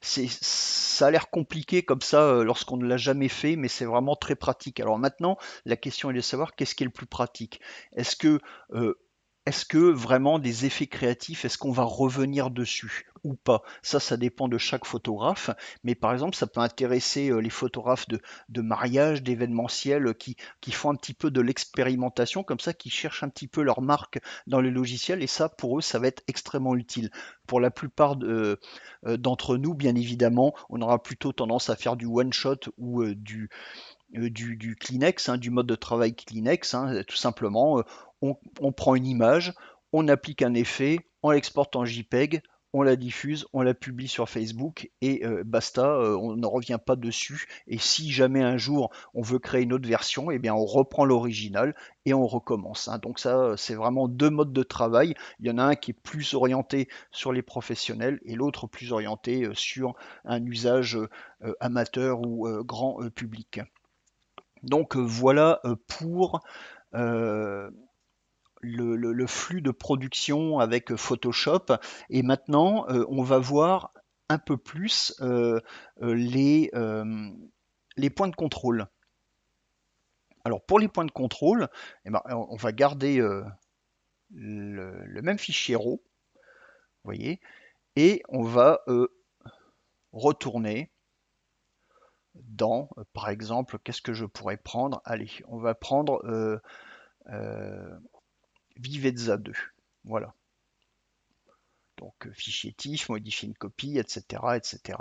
ça a l'air compliqué comme ça lorsqu'on ne l'a jamais fait, mais c'est vraiment très pratique. Alors maintenant, la question est de savoir qu'est-ce qui est le plus pratique. Est-ce que euh, est-ce que vraiment des effets créatifs, est-ce qu'on va revenir dessus ou pas? Ça dépend de chaque photographe, mais par exemple, ça peut intéresser les photographes de mariage, d'événementiel, qui font un petit peu de l'expérimentation, comme ça, qui cherchent un petit peu leur marque dans le logiciel, et ça, pour eux, ça va être extrêmement utile. Pour la plupart d'entre nous, bien évidemment, on aura plutôt tendance à faire du one-shot ou du Kleenex, hein, du mode de travail Kleenex, hein, tout simplement. On prend une image, on applique un effet, on l'exporte en JPEG, on la diffuse, on la publie sur Facebook et basta, on ne revient pas dessus. Et si jamais un jour on veut créer une autre version, eh bien on reprend l'original et on recommence, hein. Donc ça, c'est vraiment deux modes de travail. Il y en a un qui est plus orienté sur les professionnels et l'autre plus orienté sur un usage amateur ou grand public. Donc voilà pour euh, le flux de production avec Photoshop. Et maintenant, on va voir un peu plus les points de contrôle. Alors pour les points de contrôle, eh ben, on va garder le même fichier RAW, vous voyez, et on va retourner dans, par exemple, qu'est-ce que je pourrais prendre? Allez, on va prendre euh, Vivezza 2. Voilà. Donc fichier TIFF, modifier une copie, etc. etc.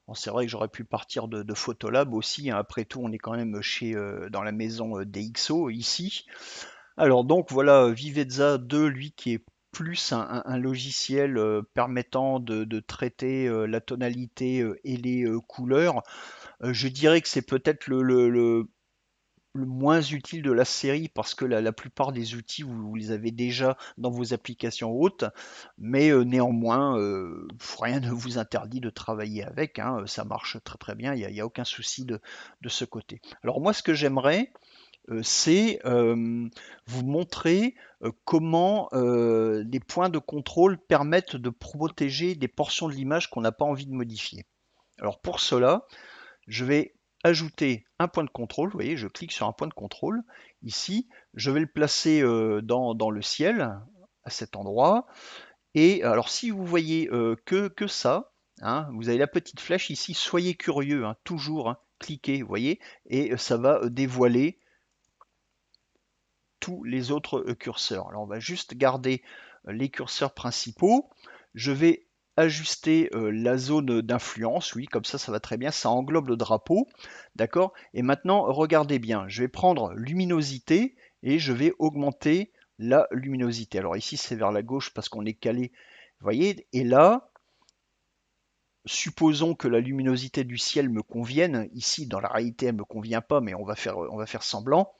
Bon, c'est vrai que j'aurais pu partir de Photolab aussi, hein. Après tout, on est quand même dans la maison DxO ici. Alors donc voilà, Vivezza 2, lui qui est plus un logiciel permettant de traiter la tonalité et les couleurs. Je dirais que c'est peut-être le moins utile de la série parce que la plupart des outils, vous les avez déjà dans vos applications hautes, mais néanmoins, rien ne vous interdit de travailler avec, hein, ça marche très très bien, il y a aucun souci de ce côté. Alors moi, ce que j'aimerais, c'est vous montrer comment les points de contrôle permettent de protéger des portions de l'image qu'on n'a pas envie de modifier. Alors pour cela, je vais ajouter un point de contrôle. Vous voyez, je clique sur un point de contrôle. Ici, je vais le placer dans le ciel, à cet endroit. Et alors, si vous voyez que ça, hein, vous avez la petite flèche ici, soyez curieux, hein, toujours, hein, cliquez, vous voyez, et ça va dévoiler tous les autres curseurs. Alors, on va juste garder les curseurs principaux. Je vais ajuster la zone d'influence, oui, comme ça va très bien, ça englobe le drapeau, d'accord? Et maintenant, regardez bien, je vais prendre luminosité et je vais augmenter la luminosité. Alors ici, c'est vers la gauche parce qu'on est calé, vous voyez, et là, supposons que la luminosité du ciel me convienne, ici, dans la réalité, elle ne me convient pas, mais on va faire semblant.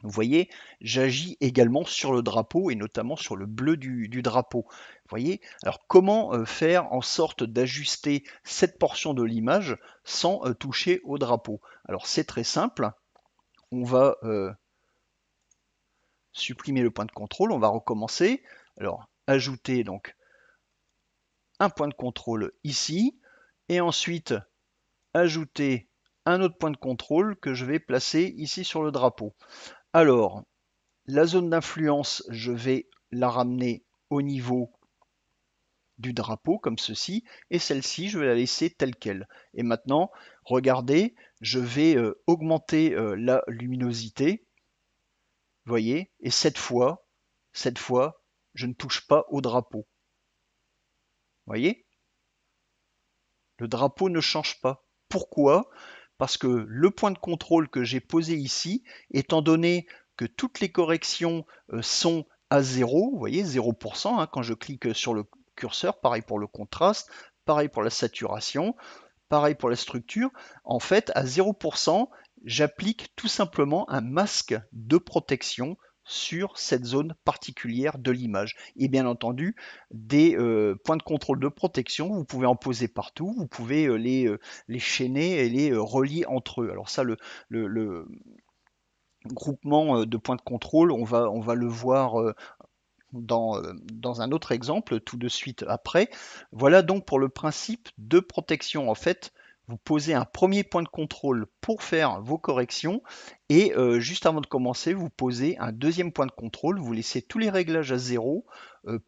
Vous voyez, j'agis également sur le drapeau et notamment sur le bleu du drapeau. Vous voyez, alors comment faire en sorte d'ajuster cette portion de l'image sans toucher au drapeau? Alors c'est très simple, on va supprimer le point de contrôle, on va recommencer. Alors ajouter donc un point de contrôle ici et ensuite ajouter un autre point de contrôle que je vais placer ici sur le drapeau. Alors, la zone d'influence, je vais la ramener au niveau du drapeau, comme ceci, et celle-ci, je vais la laisser telle qu'elle. Et maintenant, regardez, je vais augmenter la luminosité, vous voyez, et cette fois, je ne touche pas au drapeau. Vous voyez, le drapeau ne change pas. Pourquoi? Parce que le point de contrôle que j'ai posé ici, étant donné que toutes les corrections sont à 0, vous voyez 0%, hein, quand je clique sur le curseur, pareil pour le contraste, pareil pour la saturation, pareil pour la structure, en fait à 0%, j'applique tout simplement un masque de protection sur cette zone particulière de l'image. Et bien entendu, des points de contrôle de protection, vous pouvez en poser partout, vous pouvez les chaîner et les relier entre eux. Alors ça, le groupement de points de contrôle, on va le voir dans un autre exemple tout de suite après. Voilà donc pour le principe de protection. En fait, vous posez un premier point de contrôle pour faire vos corrections et juste avant de commencer, vous posez un deuxième point de contrôle. Vous laissez tous les réglages à zéro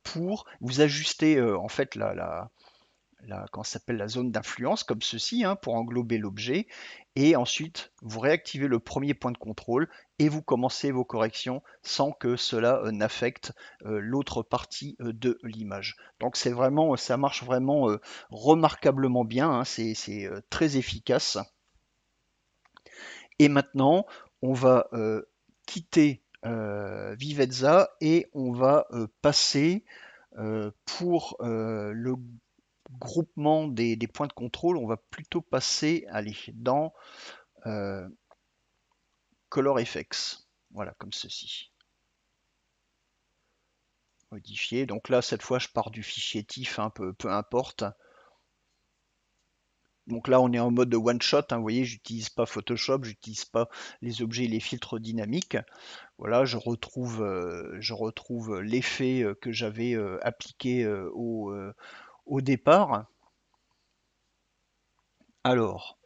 pour vous ajuster en fait comment ça s'appelle, la zone d'influence, comme ceci, hein, pour englober l'objet. Et ensuite, vous réactivez le premier point de contrôle et vous commencez vos corrections sans que cela n'affecte l'autre partie de l'image. Donc c'est vraiment, ça marche vraiment remarquablement bien, hein, c'est très efficace. Et maintenant, on va quitter Vivezza et on va passer pour le groupement des points de contrôle, on va plutôt passer, allez, dans euh, Color Effects. Voilà, comme ceci. Modifier. Donc là, cette fois, je pars du fichier TIFF, hein, peu importe. Donc là, on est en mode one shot. Hein, vous voyez, j'utilise pas Photoshop, j'utilise pas les objets et les filtres dynamiques. Voilà, je retrouve l'effet que j'avais appliqué au départ. Alors,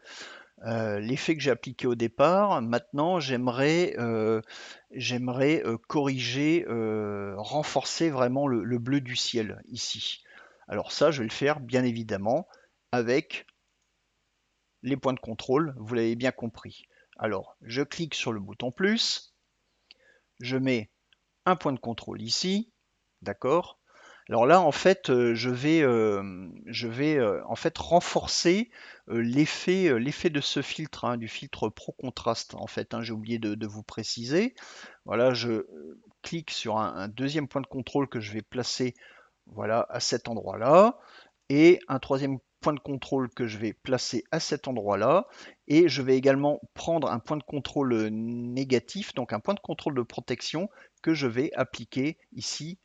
l'effet que j'ai appliqué au départ, maintenant j'aimerais corriger, renforcer vraiment le bleu du ciel ici. Alors ça, je vais le faire bien évidemment avec les points de contrôle, vous l'avez bien compris. Alors, je clique sur le bouton plus, je mets un point de contrôle ici, d'accord? Alors là, en fait, je vais en fait renforcer l'effet de ce filtre, hein, du filtre Pro Contraste. En fait, hein, j'ai oublié de vous préciser. Voilà, je clique sur un deuxième point de contrôle que je vais placer, voilà, à cet endroit-là, et un troisième point de contrôle que je vais placer à cet endroit-là, et je vais également prendre un point de contrôle négatif, donc un point de contrôle de protection que je vais appliquer ici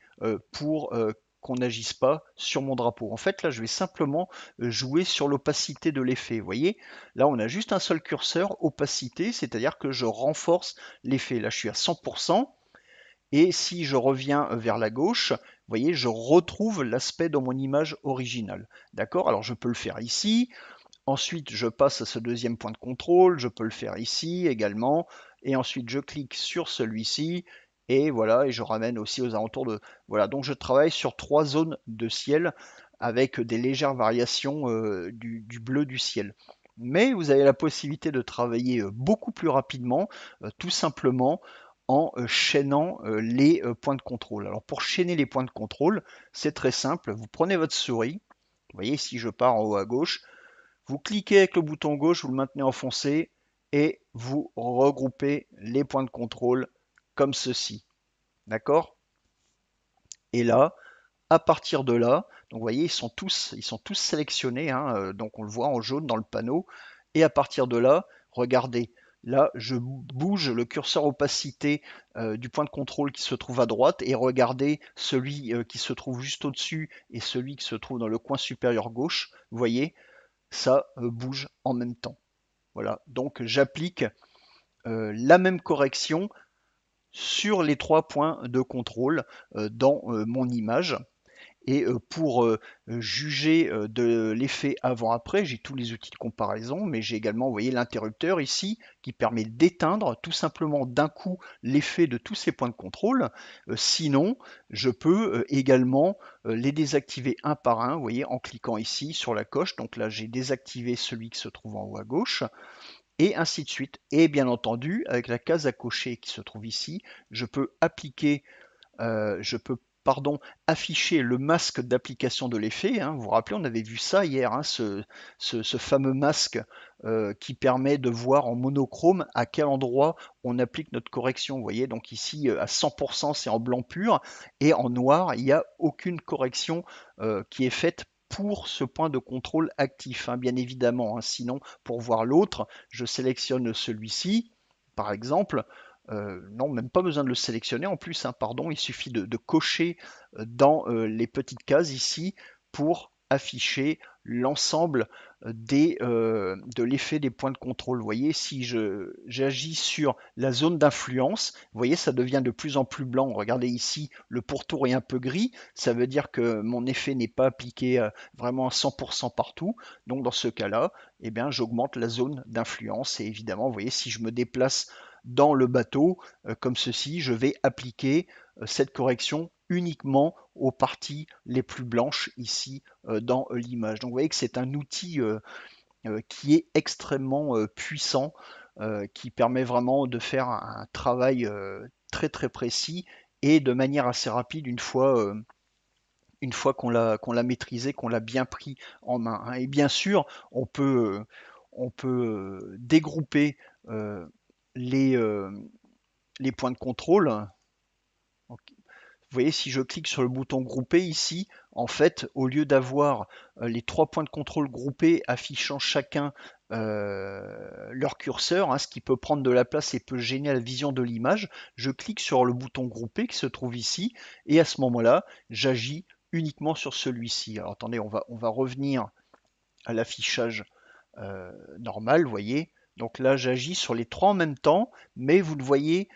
pour qu'on n'agisse pas sur mon drapeau. En fait, là, je vais simplement jouer sur l'opacité de l'effet. Vous voyez, là, on a juste un seul curseur, opacité, c'est-à-dire que je renforce l'effet. Là, je suis à 100%. Et si je reviens vers la gauche, vous voyez, je retrouve l'aspect dans mon image originale. D'accord? Alors je peux le faire ici. Ensuite, je passe à ce deuxième point de contrôle. Je peux le faire ici également. Et ensuite, je clique sur celui-ci. Et voilà, et je ramène aussi aux alentours de... Voilà, donc je travaille sur 3 zones de ciel avec des légères variations du bleu du ciel. Mais vous avez la possibilité de travailler beaucoup plus rapidement, tout simplement en chaînant les points de contrôle. Alors pour chaîner les points de contrôle, c'est très simple. Vous prenez votre souris. Vous voyez, si je pars en haut à gauche, vous cliquez avec le bouton gauche, vous le maintenez enfoncé et vous regroupez les points de contrôle comme ceci. D'accord? Et là, à partir de là, donc vous voyez, ils sont tous sélectionnés, hein, donc on le voit en jaune dans le panneau. Et à partir de là, regardez, là, je bouge le curseur opacité du point de contrôle qui se trouve à droite et regardez celui qui se trouve juste au-dessus et celui qui se trouve dans le coin supérieur gauche. Vous voyez, ça bouge en même temps. Voilà, donc j'applique la même correction sur les 3 points de contrôle dans mon image. Et pour juger de l'effet avant-après, j'ai tous les outils de comparaison, mais j'ai également, vous voyez, l'interrupteur ici qui permet d'éteindre tout simplement d'un coup l'effet de tous ces points de contrôle. Sinon, je peux également les désactiver un par un, vous voyez, en cliquant ici sur la coche. Donc là, j'ai désactivé celui qui se trouve en haut à gauche et ainsi de suite. Et bien entendu, avec la case à cocher qui se trouve ici, je peux appliquer, je peux pardon, afficher le masque d'application de l'effet, hein. Vous vous rappelez, on avait vu ça hier, hein, ce fameux masque qui permet de voir en monochrome à quel endroit on applique notre correction. Vous voyez, donc ici à 100% c'est en blanc pur et en noir il n'y a aucune correction qui est faite pour ce point de contrôle actif, hein, bien évidemment, hein. Sinon, pour voir l'autre, je sélectionne celui-ci, par exemple. Non, même pas besoin de le sélectionner en plus, hein, pardon, il suffit de cocher dans les petites cases ici pour afficher l'ensemble de l'effet des points de contrôle. Vous voyez, si j'agis sur la zone d'influence, vous voyez, ça devient de plus en plus blanc. Regardez ici, le pourtour est un peu gris, ça veut dire que mon effet n'est pas appliqué vraiment à 100% partout. Donc dans ce cas-là, eh bien, j'augmente la zone d'influence et évidemment, vous voyez, si je me déplace dans le bateau, comme ceci, je vais appliquer cette correction uniquement aux parties les plus blanches ici dans l'image. Donc vous voyez que c'est un outil qui est extrêmement puissant, qui permet vraiment de faire un travail très très précis et de manière assez rapide une fois qu'on l'a maîtrisé, qu'on l'a bien pris en main, hein. Et bien sûr, on peut dégrouper euh, les, euh, les points de contrôle. Donc, vous voyez, si je clique sur le bouton grouper ici, en fait, au lieu d'avoir les 3 points de contrôle groupés affichant chacun leur curseur, hein, ce qui peut prendre de la place et peut gêner la vision de l'image, je clique sur le bouton grouper qui se trouve ici, et à ce moment-là, j'agis uniquement sur celui-ci. Alors attendez, on va revenir à l'affichage normal, vous voyez. Donc là, j'agis sur les 3 en même temps, mais vous ne voyez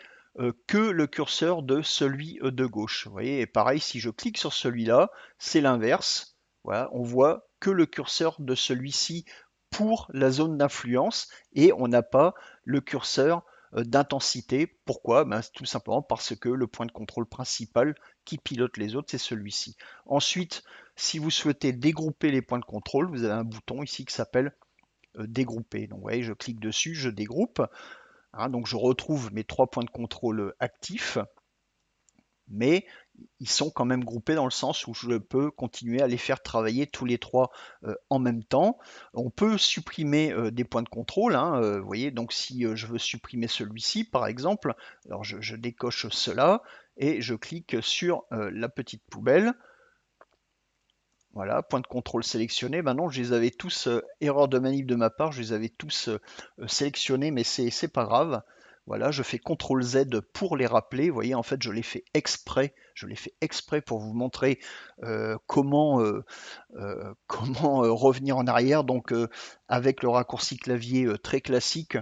que le curseur de celui de gauche. Vous voyez, et pareil, si je clique sur celui-là, c'est l'inverse. Voilà, on voit que le curseur de celui-ci pour la zone d'influence et on n'a pas le curseur d'intensité. Pourquoi? Ben, tout simplement parce que le point de contrôle principal qui pilote les autres, c'est celui-ci. Ensuite, si vous souhaitez dégrouper les points de contrôle, vous avez un bouton ici qui s'appelle dégrouper. Donc vous voyez, je clique dessus, je dégroupe, hein, donc je retrouve mes 3 points de contrôle actifs, mais ils sont quand même groupés dans le sens où je peux continuer à les faire travailler tous les 3 en même temps. On peut supprimer des points de contrôle, hein, vous voyez, donc si je veux supprimer celui-ci par exemple, alors je décoche cela et je clique sur la petite poubelle. Voilà, point de contrôle sélectionné. Maintenant, je les avais tous, erreur de manip de ma part, je les avais tous sélectionnés, mais c'est pas grave. Voilà, je fais CTRL Z pour les rappeler. Vous voyez, en fait, je l'ai fait exprès. Je l'ai fait exprès pour vous montrer comment comment revenir en arrière. Donc avec le raccourci clavier très classique,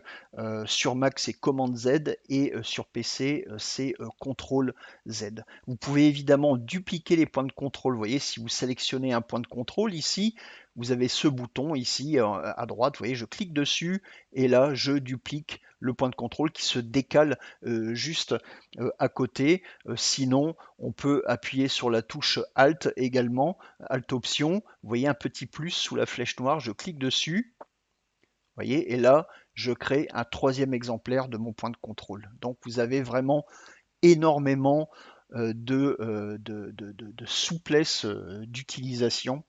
sur Mac c'est Command Z et sur PC c'est CTRL Z. Vous pouvez évidemment dupliquer les points de contrôle. Vous voyez, si vous sélectionnez un point de contrôle ici, vous avez ce bouton ici à droite, vous voyez, je clique dessus et là je duplique le point de contrôle qui se décale juste à côté. Sinon, on peut appuyer sur la touche Alt également, Alt Option. Vous voyez un petit plus sous la flèche noire, je clique dessus. Vous voyez, et là, je crée un troisième exemplaire de mon point de contrôle. Donc vous avez vraiment énormément de souplesse d'utilisation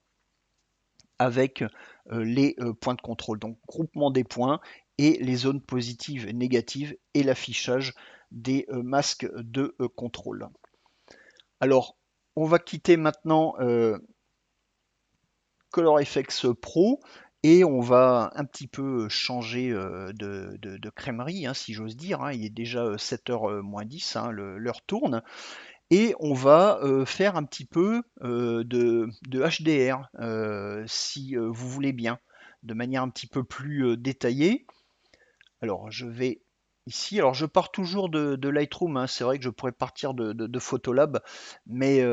avec les points de contrôle. Donc groupement des points et les zones positives et négatives et l'affichage des masques de contrôle. Alors, on va quitter maintenant ColorFX Pro et on va un petit peu changer de crèmerie, hein, si j'ose dire, hein. Il est déjà 7h moins 10, hein, l'heure tourne. Et on va faire un petit peu de HDR, si vous voulez bien, de manière un petit peu plus détaillée. Alors, je vais ici. Alors, je pars toujours de Lightroom, hein. C'est vrai que je pourrais partir de Photolab, mais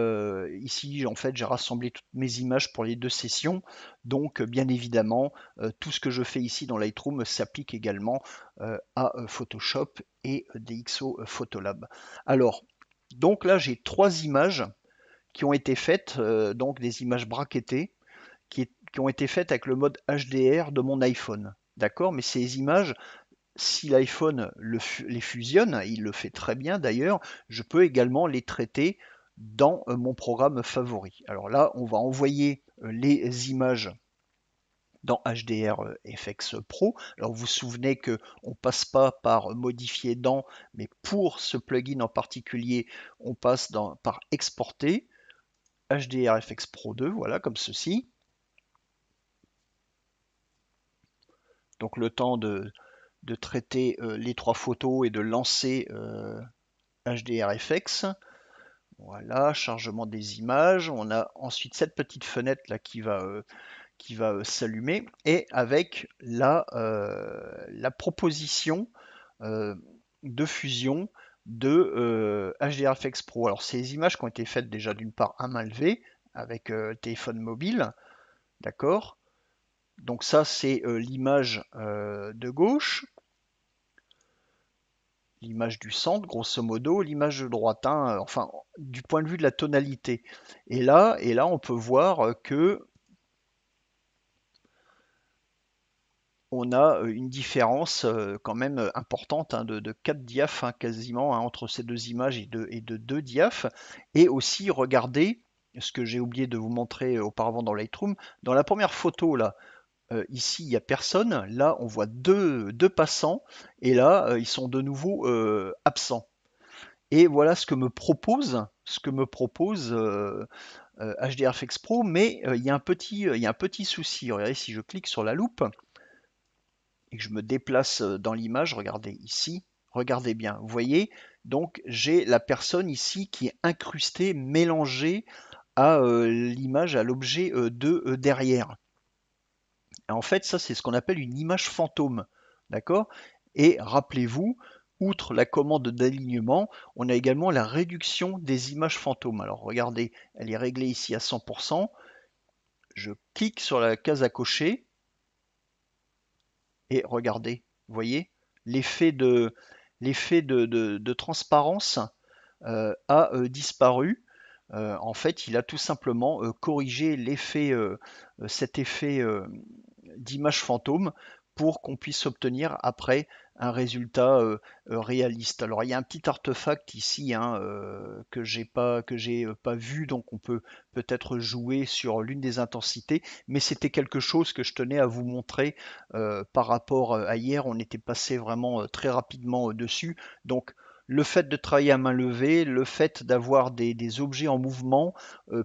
ici, en fait, j'ai rassemblé toutes mes images pour les deux sessions. Donc, bien évidemment, tout ce que je fais ici dans Lightroom s'applique également à Photoshop et DxO Photolab. Alors, donc là, j'ai trois images qui ont été faites, donc des images braquettées, qui ont été faites avec le mode HDR de mon iPhone. D'accord? Mais ces images, si l'iPhone les fusionne, il le fait très bien d'ailleurs, je peux également les traiter dans mon programme favori. Alors là, on va envoyer les images dans HDR FX Pro. Alors vous vous souvenez que on passe pas par modifier dans, mais pour ce plugin en particulier, on passe par exporter HDR FX Pro 2, voilà comme ceci. Donc le temps de traiter les trois photos et de lancer HDRFX. Voilà, chargement des images. On a ensuite cette petite fenêtre là qui va s'allumer et avec la proposition euh, de fusion de HDRFX Pro. Alors ces images qui ont été faites déjà d'une part à main levée avec téléphone mobile, d'accord. Donc ça c'est l'image de gauche, l'image du centre, grosso modo, l'image de droite, hein, enfin, du point de vue de la tonalité. Et là on peut voir que on a une différence quand même importante, hein, de 4 diaphes hein, quasiment hein, entre ces deux images et de 2 diaphes. Et aussi, regardez ce que j'ai oublié de vous montrer auparavant dans Lightroom. Dans la première photo, là, ici, il n'y a personne. Là, on voit deux passants. Et là, ils sont de nouveau absents. Et voilà ce que me propose HDRFX Pro, mais il y a un petit souci. Regardez, si je clique sur la loupe et que je me déplace dans l'image, regardez ici, regardez bien, vous voyez, donc j'ai la personne ici qui est incrustée, mélangée à l'image, à l'objet de derrière. Et en fait, ça, c'est ce qu'on appelle une image fantôme. D'accord? Et rappelez-vous, outre la commande d'alignement, on a également la réduction des images fantômes. Alors regardez, elle est réglée ici à 100%. Je clique sur la case à cocher et regardez, vous voyez, l'effet de transparence a disparu. En fait, il a tout simplement corrigé cet effet d'image fantôme pour qu'on puisse obtenir après un résultat réaliste. Alors il y a un petit artefact ici hein, que j'ai pas vu, donc on peut peut-être jouer sur l'une des intensités, mais c'était quelque chose que je tenais à vous montrer par rapport à hier. On était passé vraiment très rapidement dessus, donc le fait de travailler à main levée, le fait d'avoir des objets en mouvement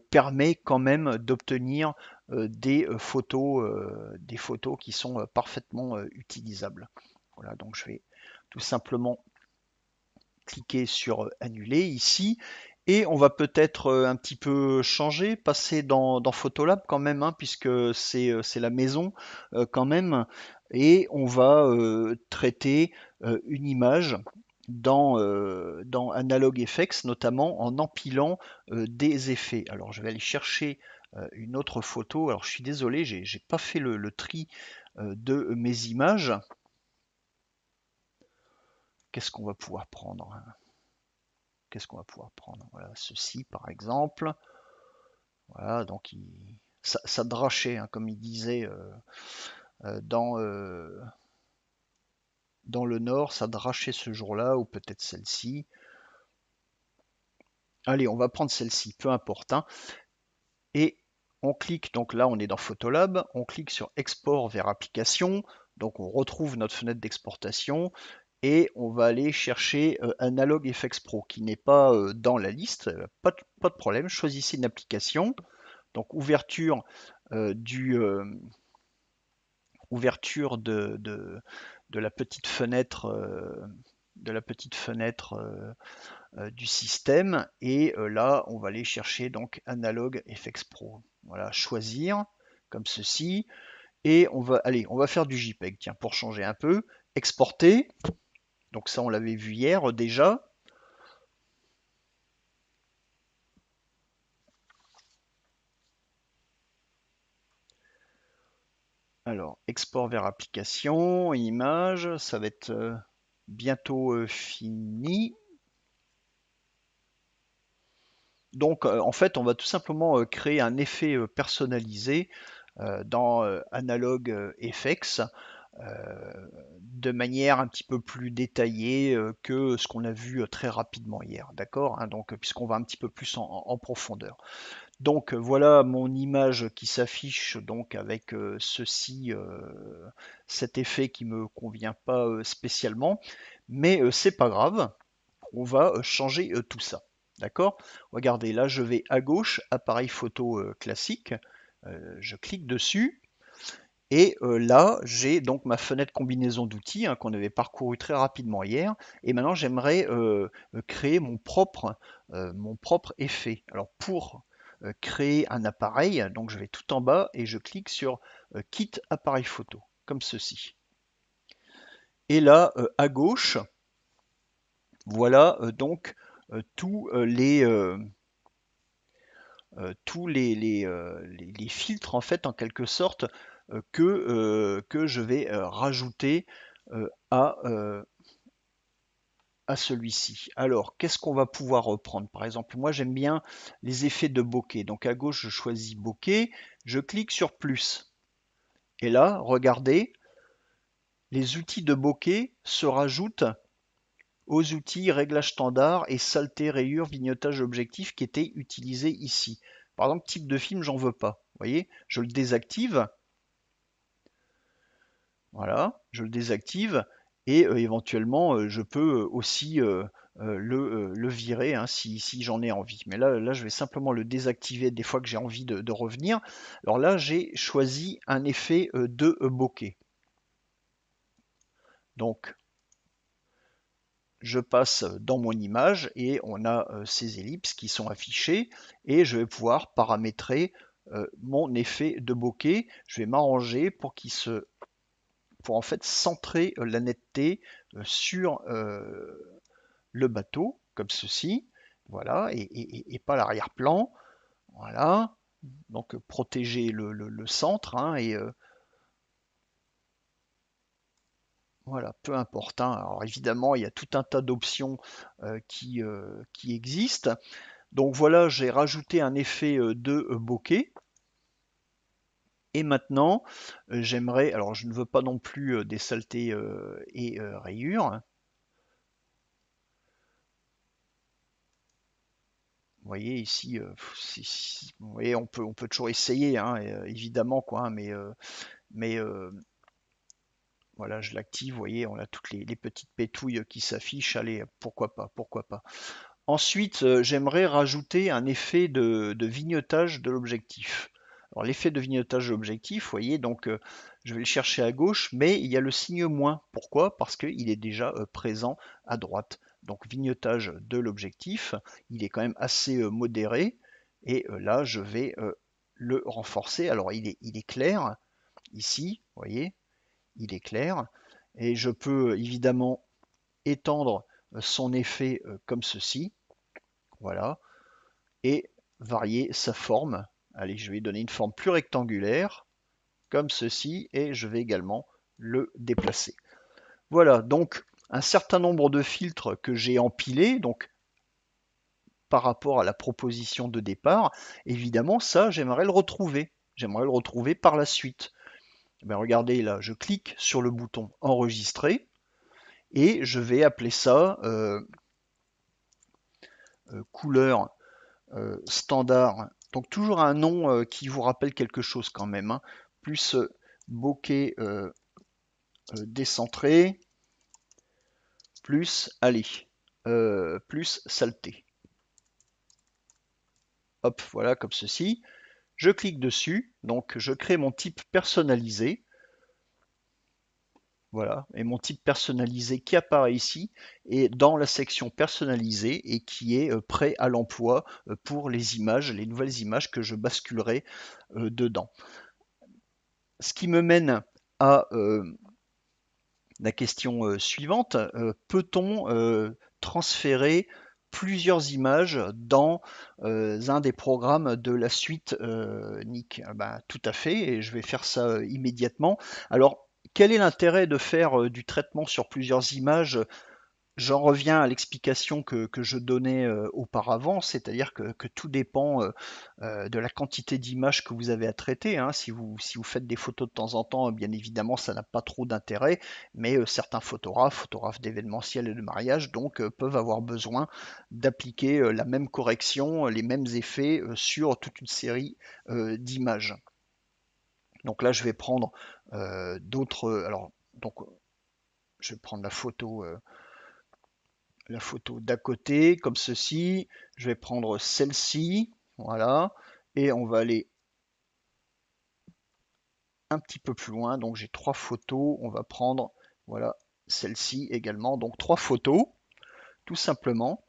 permet quand même d'obtenir des photos qui sont parfaitement utilisables. Voilà, donc je vais tout simplement cliquer sur annuler ici. Et on va peut-être un petit peu changer, passer dans Photolab quand même, hein, puisque c'est la maison quand même. Et on va traiter une image dans Analog FX, notamment en empilant des effets. Alors je vais aller chercher une autre photo. Alors je suis désolé, j'ai pas fait le tri de mes images. Qu'est-ce qu'on va pouvoir prendre? Qu'est-ce qu'on va pouvoir prendre? Voilà, ceci par exemple. Voilà, donc ça drachait, hein, comme il disait euh, dans, euh, dans le nord, ça drachait ce jour-là, ou peut-être celle-ci. Allez, on va prendre celle-ci, peu importe, hein. Et on clique, donc là on est dans Photolab, on clique sur Export vers application, donc on retrouve notre fenêtre d'exportation, et on va aller chercher Analog FX Pro, qui n'est pas dans la liste, pas de problème, choisissez une application. Donc du ouverture de la petite fenêtre du système, et là on va aller chercher donc Analog FX Pro. Voilà, choisir comme ceci, et on va faire du JPEG, tiens, pour changer un peu, exporter. Donc ça on l'avait vu hier déjà. Alors, export vers application, image, ça va être bientôt fini. Donc, en fait, on va tout simplement créer un effet personnalisé dans Analog FX de manière un petit peu plus détaillée que ce qu'on a vu très rapidement hier, d'accord, hein, donc, puisqu'on va un petit peu plus en profondeur. Donc, voilà mon image qui s'affiche donc avec cet effet qui me convient pas spécialement, mais c'est pas grave, on va changer tout ça. D'accord? Regardez, là je vais à gauche, appareil photo classique, je clique dessus, et là j'ai donc ma fenêtre combinaison d'outils hein, qu'on avait parcouru très rapidement hier, et maintenant j'aimerais créer mon propre effet. Alors pour créer un appareil, donc je vais tout en bas et je clique sur Kit appareil photo, comme ceci. Et là, à gauche, voilà donc tous les filtres en fait en quelque sorte que je vais rajouter euh, à, euh, à celui-ci. Alors, qu'est-ce qu'on va pouvoir reprendre? Par exemple, moi j'aime bien les effets de bokeh. Donc à gauche, je choisis bokeh, je clique sur plus. Et là, regardez, les outils de bokeh se rajoutent aux outils réglage standard et saleté, rayure, vignotage objectif qui étaient utilisés ici. Par exemple, type de film, j'en veux pas. Vous voyez, je le désactive. Voilà, je le désactive et éventuellement je peux aussi le virer hein, si j'en ai envie. Mais là, je vais simplement le désactiver des fois que j'ai envie de revenir. Alors là, j'ai choisi un effet de bokeh. Donc, je passe dans mon image et on a ces ellipses qui sont affichées et je vais pouvoir paramétrer mon effet de bokeh. Je vais m'arranger pour en fait centrer la netteté sur le bateau, comme ceci, voilà, et pas l'arrière-plan, voilà, donc protéger le centre, hein, et voilà, peu importe, hein. Alors évidemment, il y a tout un tas d'options qui existent. Donc voilà, j'ai rajouté un effet de bokeh. Et maintenant, j'aimerais, alors je ne veux pas non plus des saletés et rayures. Vous voyez ici, vous voyez, on peut toujours essayer, hein, évidemment, quoi, hein, mais Voilà, je l'active, vous voyez, on a toutes les petites pétouilles qui s'affichent. Allez, pourquoi pas, pourquoi pas. Ensuite, j'aimerais rajouter un effet de vignetage de l'objectif. Alors l'effet de vignetage de l'objectif, vous voyez, donc je vais le chercher à gauche, mais il y a le signe moins. Pourquoi? Parce qu'il est déjà présent à droite. Donc vignetage de l'objectif, il est quand même assez modéré. Et là, je vais le renforcer. Alors il est clair ici, vous voyez, il est clair. Et je peux évidemment étendre son effet comme ceci. Voilà, et varier sa forme. Allez, je vais lui donner une forme plus rectangulaire, comme ceci, et je vais également le déplacer. Voilà, donc un certain nombre de filtres que j'ai empilés, donc par rapport à la proposition de départ, évidemment, ça, j'aimerais le retrouver. J'aimerais le retrouver par la suite. Eh bien, regardez là, je clique sur le bouton enregistrer et je vais appeler ça couleur standard. Donc toujours un nom qui vous rappelle quelque chose quand même, hein. Plus bokeh décentré, plus allez, plus saleté. Hop, voilà comme ceci. Je clique dessus, donc je crée mon type personnalisé. Voilà, et mon type personnalisé qui apparaît ici est dans la section personnalisée et qui est prêt à l'emploi pour les images, les nouvelles images que je basculerai dedans. Ce qui me mène à la question suivante, peut-on transférer plusieurs images dans un des programmes de la suite Nik? Ben, tout à fait, et je vais faire ça immédiatement. Alors, quel est l'intérêt de faire du traitement sur plusieurs images? J'en reviens à l'explication que je donnais auparavant, c'est-à-dire que tout dépend de la quantité d'images que vous avez à traiter, hein. Si vous faites des photos de temps en temps, bien évidemment, ça n'a pas trop d'intérêt, mais certains photographes d'événementiel et de mariage, donc peuvent avoir besoin d'appliquer la même correction, les mêmes effets sur toute une série d'images. Donc là, je vais prendre d'autres. Alors, donc, je vais prendre la photo d'à côté, comme ceci. Je vais prendre celle-ci, voilà, et on va aller un petit peu plus loin. Donc j'ai trois photos, on va prendre, voilà, celle-ci également. Donc trois photos, tout simplement.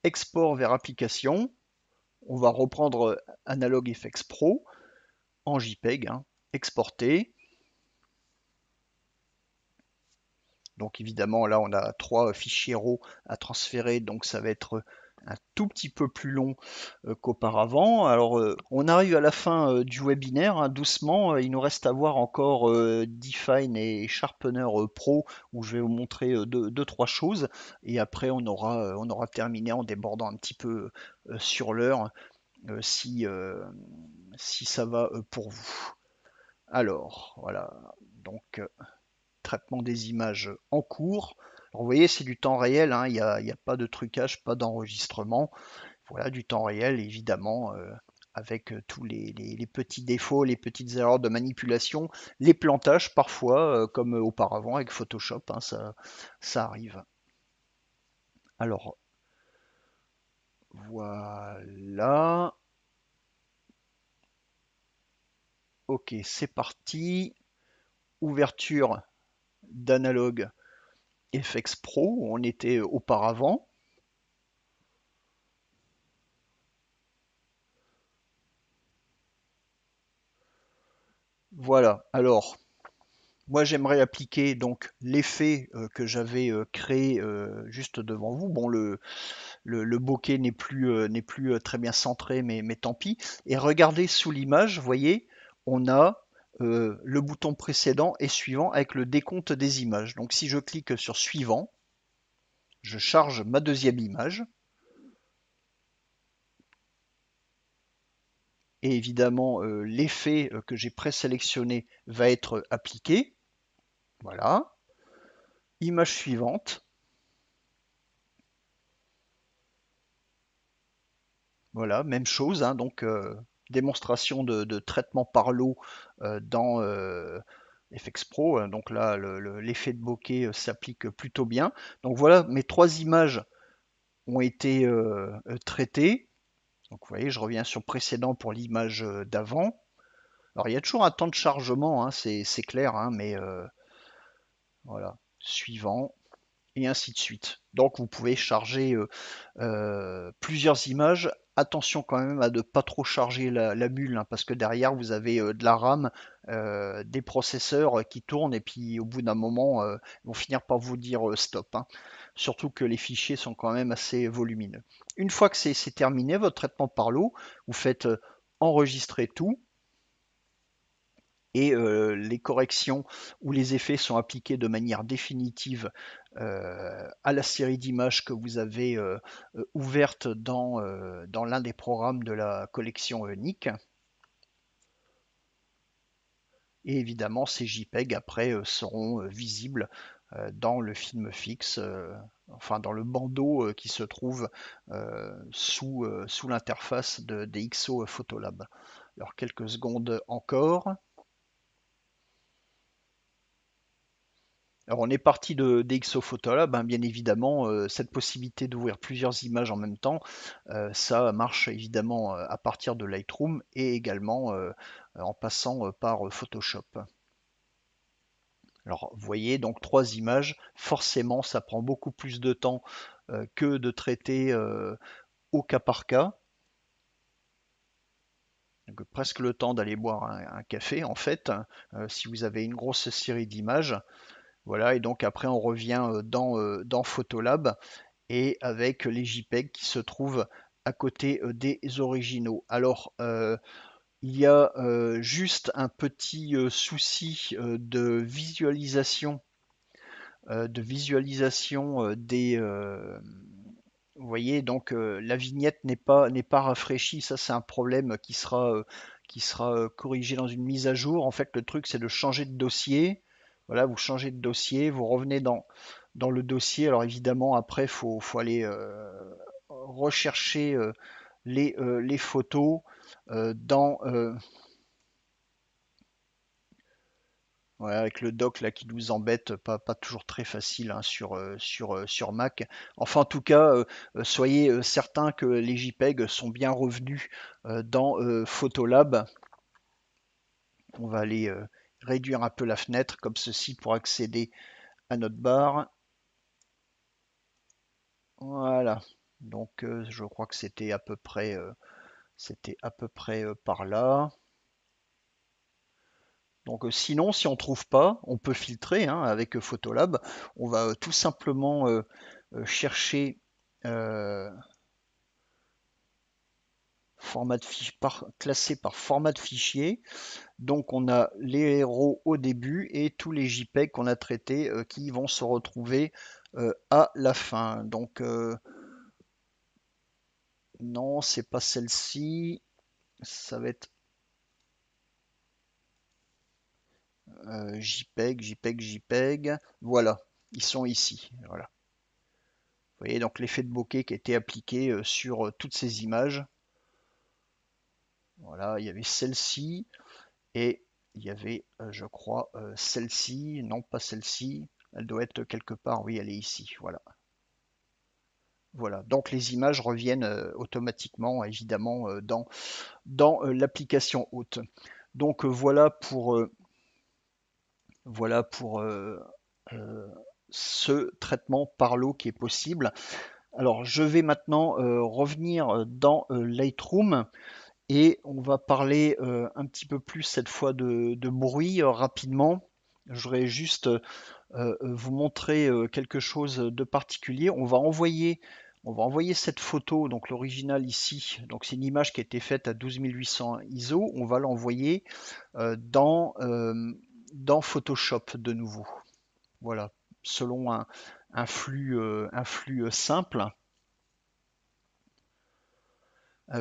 Export vers application. On va reprendre Analog FX Pro en JPEG, hein, exporter. Donc évidemment, là, on a trois fichiers RAW à transférer, donc ça va être un tout petit peu plus long qu'auparavant. Alors, on arrive à la fin du webinaire, hein, doucement. Il nous reste à voir encore Define et Sharpener Pro, où je vais vous montrer deux, trois choses. Et après, on aura terminé en débordant un petit peu sur l'heure, si ça va pour vous. Alors, voilà. Donc, traitement des images en cours. Alors, vous voyez, c'est du temps réel, hein, il y a pas de trucage, pas d'enregistrement. Voilà, du temps réel, évidemment, avec tous les petits défauts, les petites erreurs de manipulation, les plantages parfois, comme auparavant avec Photoshop, hein, ça arrive. Alors, voilà. Ok, c'est parti. Ouverture d'Analog FX Pro, où on était auparavant. Voilà, alors moi j'aimerais appliquer donc l'effet que j'avais créé juste devant vous. Bon, le bokeh n'est plus très bien centré, mais tant pis. Et regardez sous l'image, vous voyez, on a le bouton précédent et suivant avec le décompte des images. Donc si je clique sur suivant, je charge ma deuxième image. Et évidemment, l'effet que j'ai présélectionné va être appliqué. Voilà. Image suivante. Voilà, même chose, hein, donc démonstration de traitement par l'eau dans FX Pro, donc là l'effet de bokeh s'applique plutôt bien. Donc voilà, mes trois images ont été traitées. Donc vous voyez, je reviens sur précédent pour l'image d'avant. Alors il y a toujours un temps de chargement, hein, c'est clair, hein, mais voilà, suivant, et ainsi de suite. Donc vous pouvez charger plusieurs images. Attention quand même à ne pas trop charger la bulle, hein, parce que derrière vous avez de la RAM, des processeurs qui tournent, et puis au bout d'un moment, ils vont finir par vous dire stop, hein. Surtout que les fichiers sont quand même assez volumineux. Une fois que c'est terminé, votre traitement par l'eau, vous faites enregistrer tout, et les corrections ou les effets sont appliqués de manière définitive à la série d'images que vous avez ouverte dans l'un des programmes de la collection NIC. Et évidemment, ces JPEG après seront visibles dans le film fixe, enfin dans le bandeau qui se trouve sous l'interface de DxO Photolab. Alors quelques secondes encore. Alors on est parti de DxO Photolab, hein, bien évidemment, cette possibilité d'ouvrir plusieurs images en même temps, ça marche évidemment à partir de Lightroom et également en passant par Photoshop. Alors vous voyez donc trois images, forcément ça prend beaucoup plus de temps que de traiter au cas par cas. Donc, presque le temps d'aller boire un café en fait, si vous avez une grosse série d'images. Voilà, et donc après on revient dans Photolab et avec les JPEG qui se trouvent à côté des originaux. Alors, il y a juste un petit souci de visualisation vous voyez, donc la vignette n'est pas rafraîchie. Ça, c'est un problème qui sera corrigé dans une mise à jour. En fait, le truc, c'est de changer de dossier. Voilà, vous changez de dossier, vous revenez dans le dossier. Alors évidemment, après, faut aller rechercher les photos dans voilà, avec le dock là qui nous embête, pas toujours très facile, hein, sur Mac. Enfin, en tout cas, soyez certains que les JPEG sont bien revenus dans Photolab. On va aller réduire un peu la fenêtre comme ceci pour accéder à notre barre. Voilà. Donc, je crois que c'était à peu près par là. Donc sinon, si on ne trouve pas, on peut filtrer hein, avec Photolab. On va tout simplement chercher euh, classé par format de fichier. Donc on a les héros au début et tous les JPEG qu'on a traités qui vont se retrouver à la fin. Donc non, c'est pas celle-ci. Ça va être JPEG, JPEG, JPEG. Voilà, ils sont ici. Voilà. Vous voyez donc l'effet de bokeh qui a été appliqué sur toutes ces images. Voilà, il y avait celle-ci et il y avait, je crois, celle-ci. Non, pas celle-ci. Elle doit être quelque part. Oui, elle est ici. Voilà. Voilà. Donc les images reviennent automatiquement, évidemment, dans l'application haute. Donc voilà pour euh, ce traitement par l'eau qui est possible. Alors, je vais maintenant revenir dans Lightroom et on va parler un petit peu plus cette fois de bruit rapidement. Je voudrais juste vous montrer quelque chose de particulier. On va envoyer cette photo, donc l'original ici. Donc c'est une image qui a été faite à 12800 ISO. On va l'envoyer dans Photoshop de nouveau. Voilà, selon un flux simple.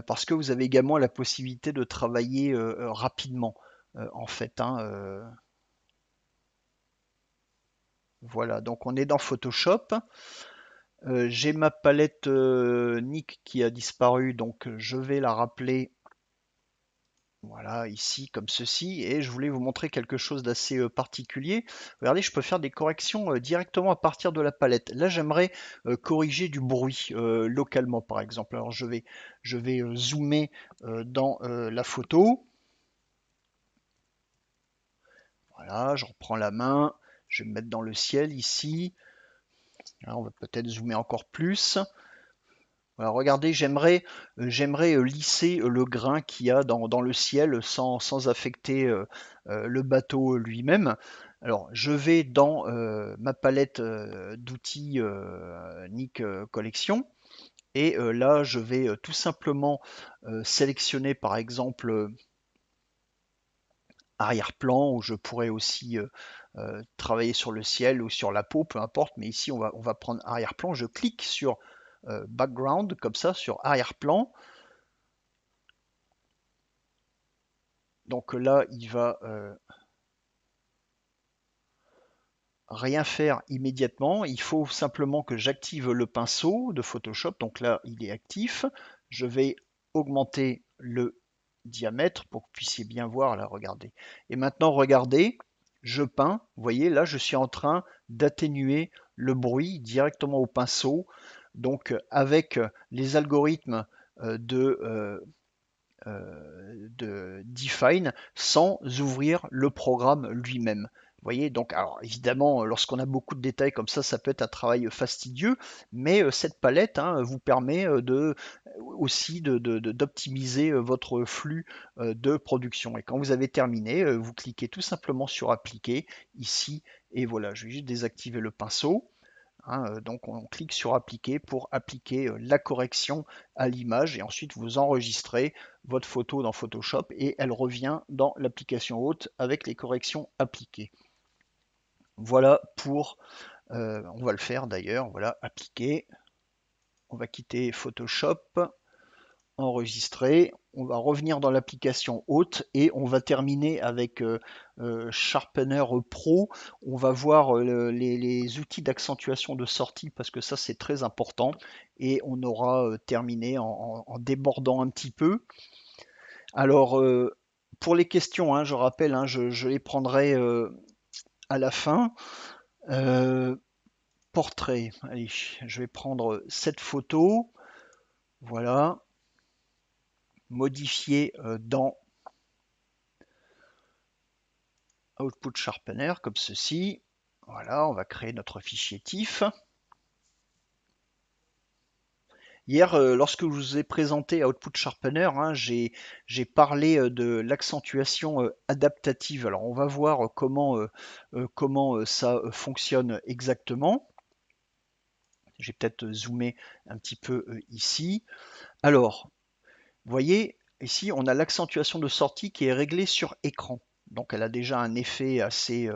Parce que vous avez également la possibilité de travailler rapidement, en fait, hein, voilà, donc on est dans Photoshop. J'ai ma palette Nik qui a disparu, donc je vais la rappeler Voilà, ici comme ceci, et je voulais vous montrer quelque chose d'assez particulier. Regardez, je peux faire des corrections directement à partir de la palette. Là, j'aimerais corriger du bruit localement, par exemple. Alors, je vais zoomer dans la photo. Voilà, je reprends la main, je vais me mettre dans le ciel ici. Là, on va peut-être zoomer encore plus. Voilà, regardez, j'aimerais lisser le grain qu'il y a dans le ciel sans affecter le bateau lui-même. Alors, je vais dans ma palette d'outils Nik Collection et là, je vais tout simplement sélectionner par exemple arrière-plan où je pourrais aussi travailler sur le ciel ou sur la peau, peu importe, mais ici on va prendre arrière-plan. Je clique sur background comme ça, sur arrière-plan. Donc là, il va rien faire immédiatement. Il faut simplement que j'active le pinceau de Photoshop. Donc là, il est actif. Je vais augmenter le diamètre pour que vous puissiez bien voir. Là, regardez. Et maintenant, regardez, je peins. Vous voyez, là, je suis en train d'atténuer le bruit directement au pinceau. Donc, avec les algorithmes de Define sans ouvrir le programme lui-même. Vous voyez, donc, alors évidemment, lorsqu'on a beaucoup de détails comme ça peut être un travail fastidieux, mais cette palette vous permet aussi d'optimiser votre flux de production. Et quand vous avez terminé, vous cliquez tout simplement sur Appliquer ici, et voilà, je vais juste désactiver le pinceau. Donc on clique sur appliquer pour appliquer la correction à l'image et ensuite vous enregistrez votre photo dans Photoshop et elle revient dans l'application haute avec les corrections appliquées. Voilà on va le faire d'ailleurs, voilà, appliquer. On va quitter Photoshop, enregistrer. On va revenir dans l'application haute et on va terminer avec Sharpener Pro. On va voir les outils d'accentuation de sortie parce que ça c'est très important et on aura terminé en débordant un petit peu. Alors pour les questions, je rappelle, je les prendrai à la fin. Euh, Portrait, allez, je vais prendre cette photo. Voilà, modifier dans Output Sharpener comme ceci. Voilà, on va créer notre fichier TIFF. Hier, lorsque je vous ai présenté Output Sharpener, j'ai parlé de l'accentuation adaptative. Alors, on va voir comment ça fonctionne exactement. J'ai peut-être zoomé un petit peu ici. Alors, vous voyez, ici, on a l'accentuation de sortie qui est réglée sur écran. Donc elle a déjà un effet assez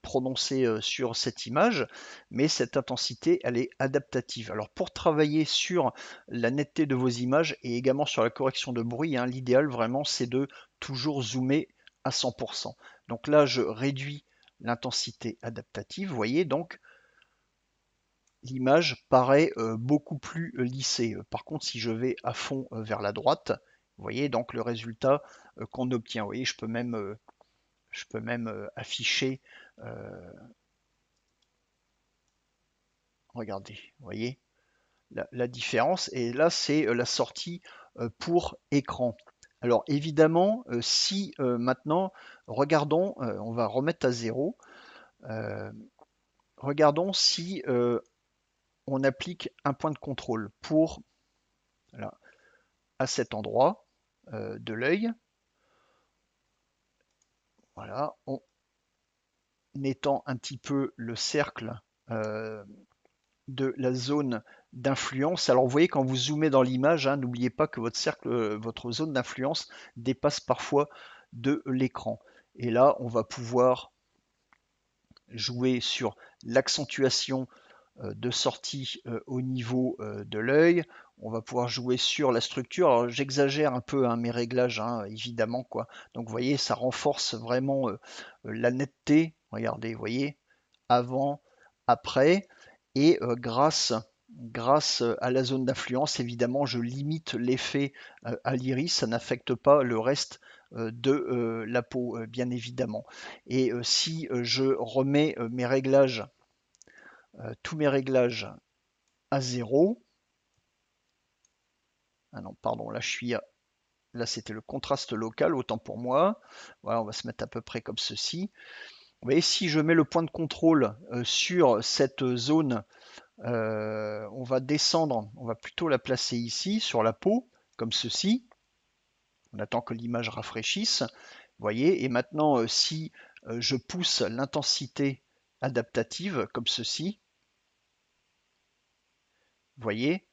prononcé sur cette image, mais cette intensité, elle est adaptative. Alors pour travailler sur la netteté de vos images et également sur la correction de bruit, l'idéal vraiment c'est de toujours zoomer à 100%. Donc là, je réduis l'intensité adaptative, vous voyez, donc l'image paraît beaucoup plus lissée. Par contre, si je vais à fond vers la droite, vous voyez donc le résultat qu'on obtient. Vous voyez, je peux même afficher, euh, regardez, vous voyez la différence. Et là, c'est la sortie pour écran. Alors évidemment, si maintenant, regardons, on va remettre à zéro, euh, regardons si on applique un point de contrôle pour, là, à cet endroit de l'œil, voilà, en étend un petit peu le cercle euh, de la zone d'influence. Alors vous voyez quand vous zoomez dans l'image, n'oubliez pas que votre zone d'influence dépasse parfois de l'écran. Et là, on va pouvoir jouer sur l'accentuation de sortie au niveau de l'œil. On va pouvoir jouer sur la structure. Alors j'exagère un peu mes réglages, évidemment quoi. Donc vous voyez, ça renforce vraiment la netteté. Regardez, vous voyez, avant, après, et grâce à la zone d'influence, évidemment, je limite l'effet à l'iris. Ça n'affecte pas le reste de la peau, bien évidemment. Et si je remets mes réglages, tous mes réglages à zéro, ah non, pardon, là je suis là c'était le contraste local, autant pour moi. Voilà, on va se mettre à peu près comme ceci. Vous voyez, si je mets le point de contrôle sur cette zone, on va descendre, on va plutôt la placer ici, sur la peau, comme ceci. On attend que l'image rafraîchisse. Vous voyez, et maintenant, si je pousse l'intensité adaptative, comme ceci, vous voyez,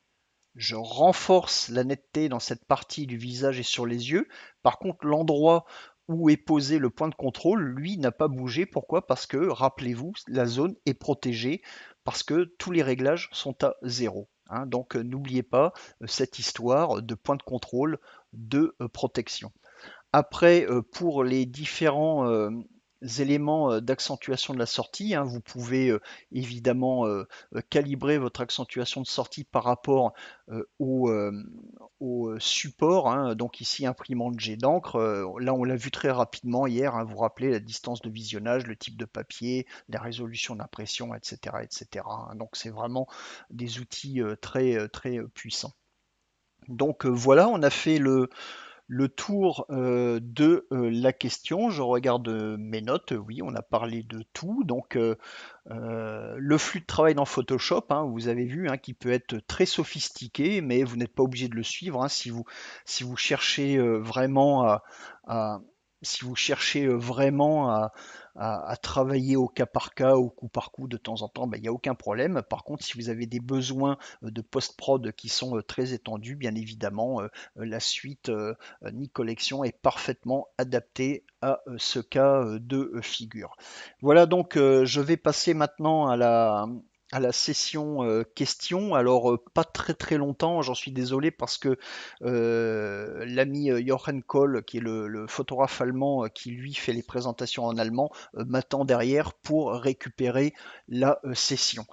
je renforce la netteté dans cette partie du visage et sur les yeux. Par contre, l'endroit où est posé le point de contrôle, lui, n'a pas bougé. Pourquoi? Parce que, rappelez-vous, la zone est protégée parce que tous les réglages sont à zéro, hein. Donc, n'oubliez pas cette histoire de point de contrôle de protection. Après, pour les différents éléments d'accentuation de la sortie, hein, vous pouvez évidemment calibrer votre accentuation de sortie par rapport au support, hein. Donc ici, imprimante jet d'encre. Là, on l'a vu très rapidement hier, hein, vous vous rappelez la distance de visionnage, le type de papier, la résolution d'impression, etc., etc., hein. Donc c'est vraiment des outils très puissants. Donc voilà, on a fait le tour de la question. Je regarde mes notes. Oui, on a parlé de tout. Donc, le flux de travail dans Photoshop, hein, vous avez vu, hein, qui peut être très sophistiqué, mais vous n'êtes pas obligé de le suivre, hein, si vous cherchez vraiment à- si vous cherchez vraiment à travailler au cas par cas, au coup par coup de temps en temps, ben, il n'y a aucun problème. Par contre, si vous avez des besoins de post-prod qui sont très étendus, bien évidemment, la suite Nick Collection est parfaitement adaptée à ce cas de figure. Voilà, donc je vais passer maintenant à la session questions. Alors pas très très longtemps, j'en suis désolé parce que l'ami Jochen Kohl, qui est le photographe allemand qui lui fait les présentations en allemand, m'attend derrière pour récupérer la session.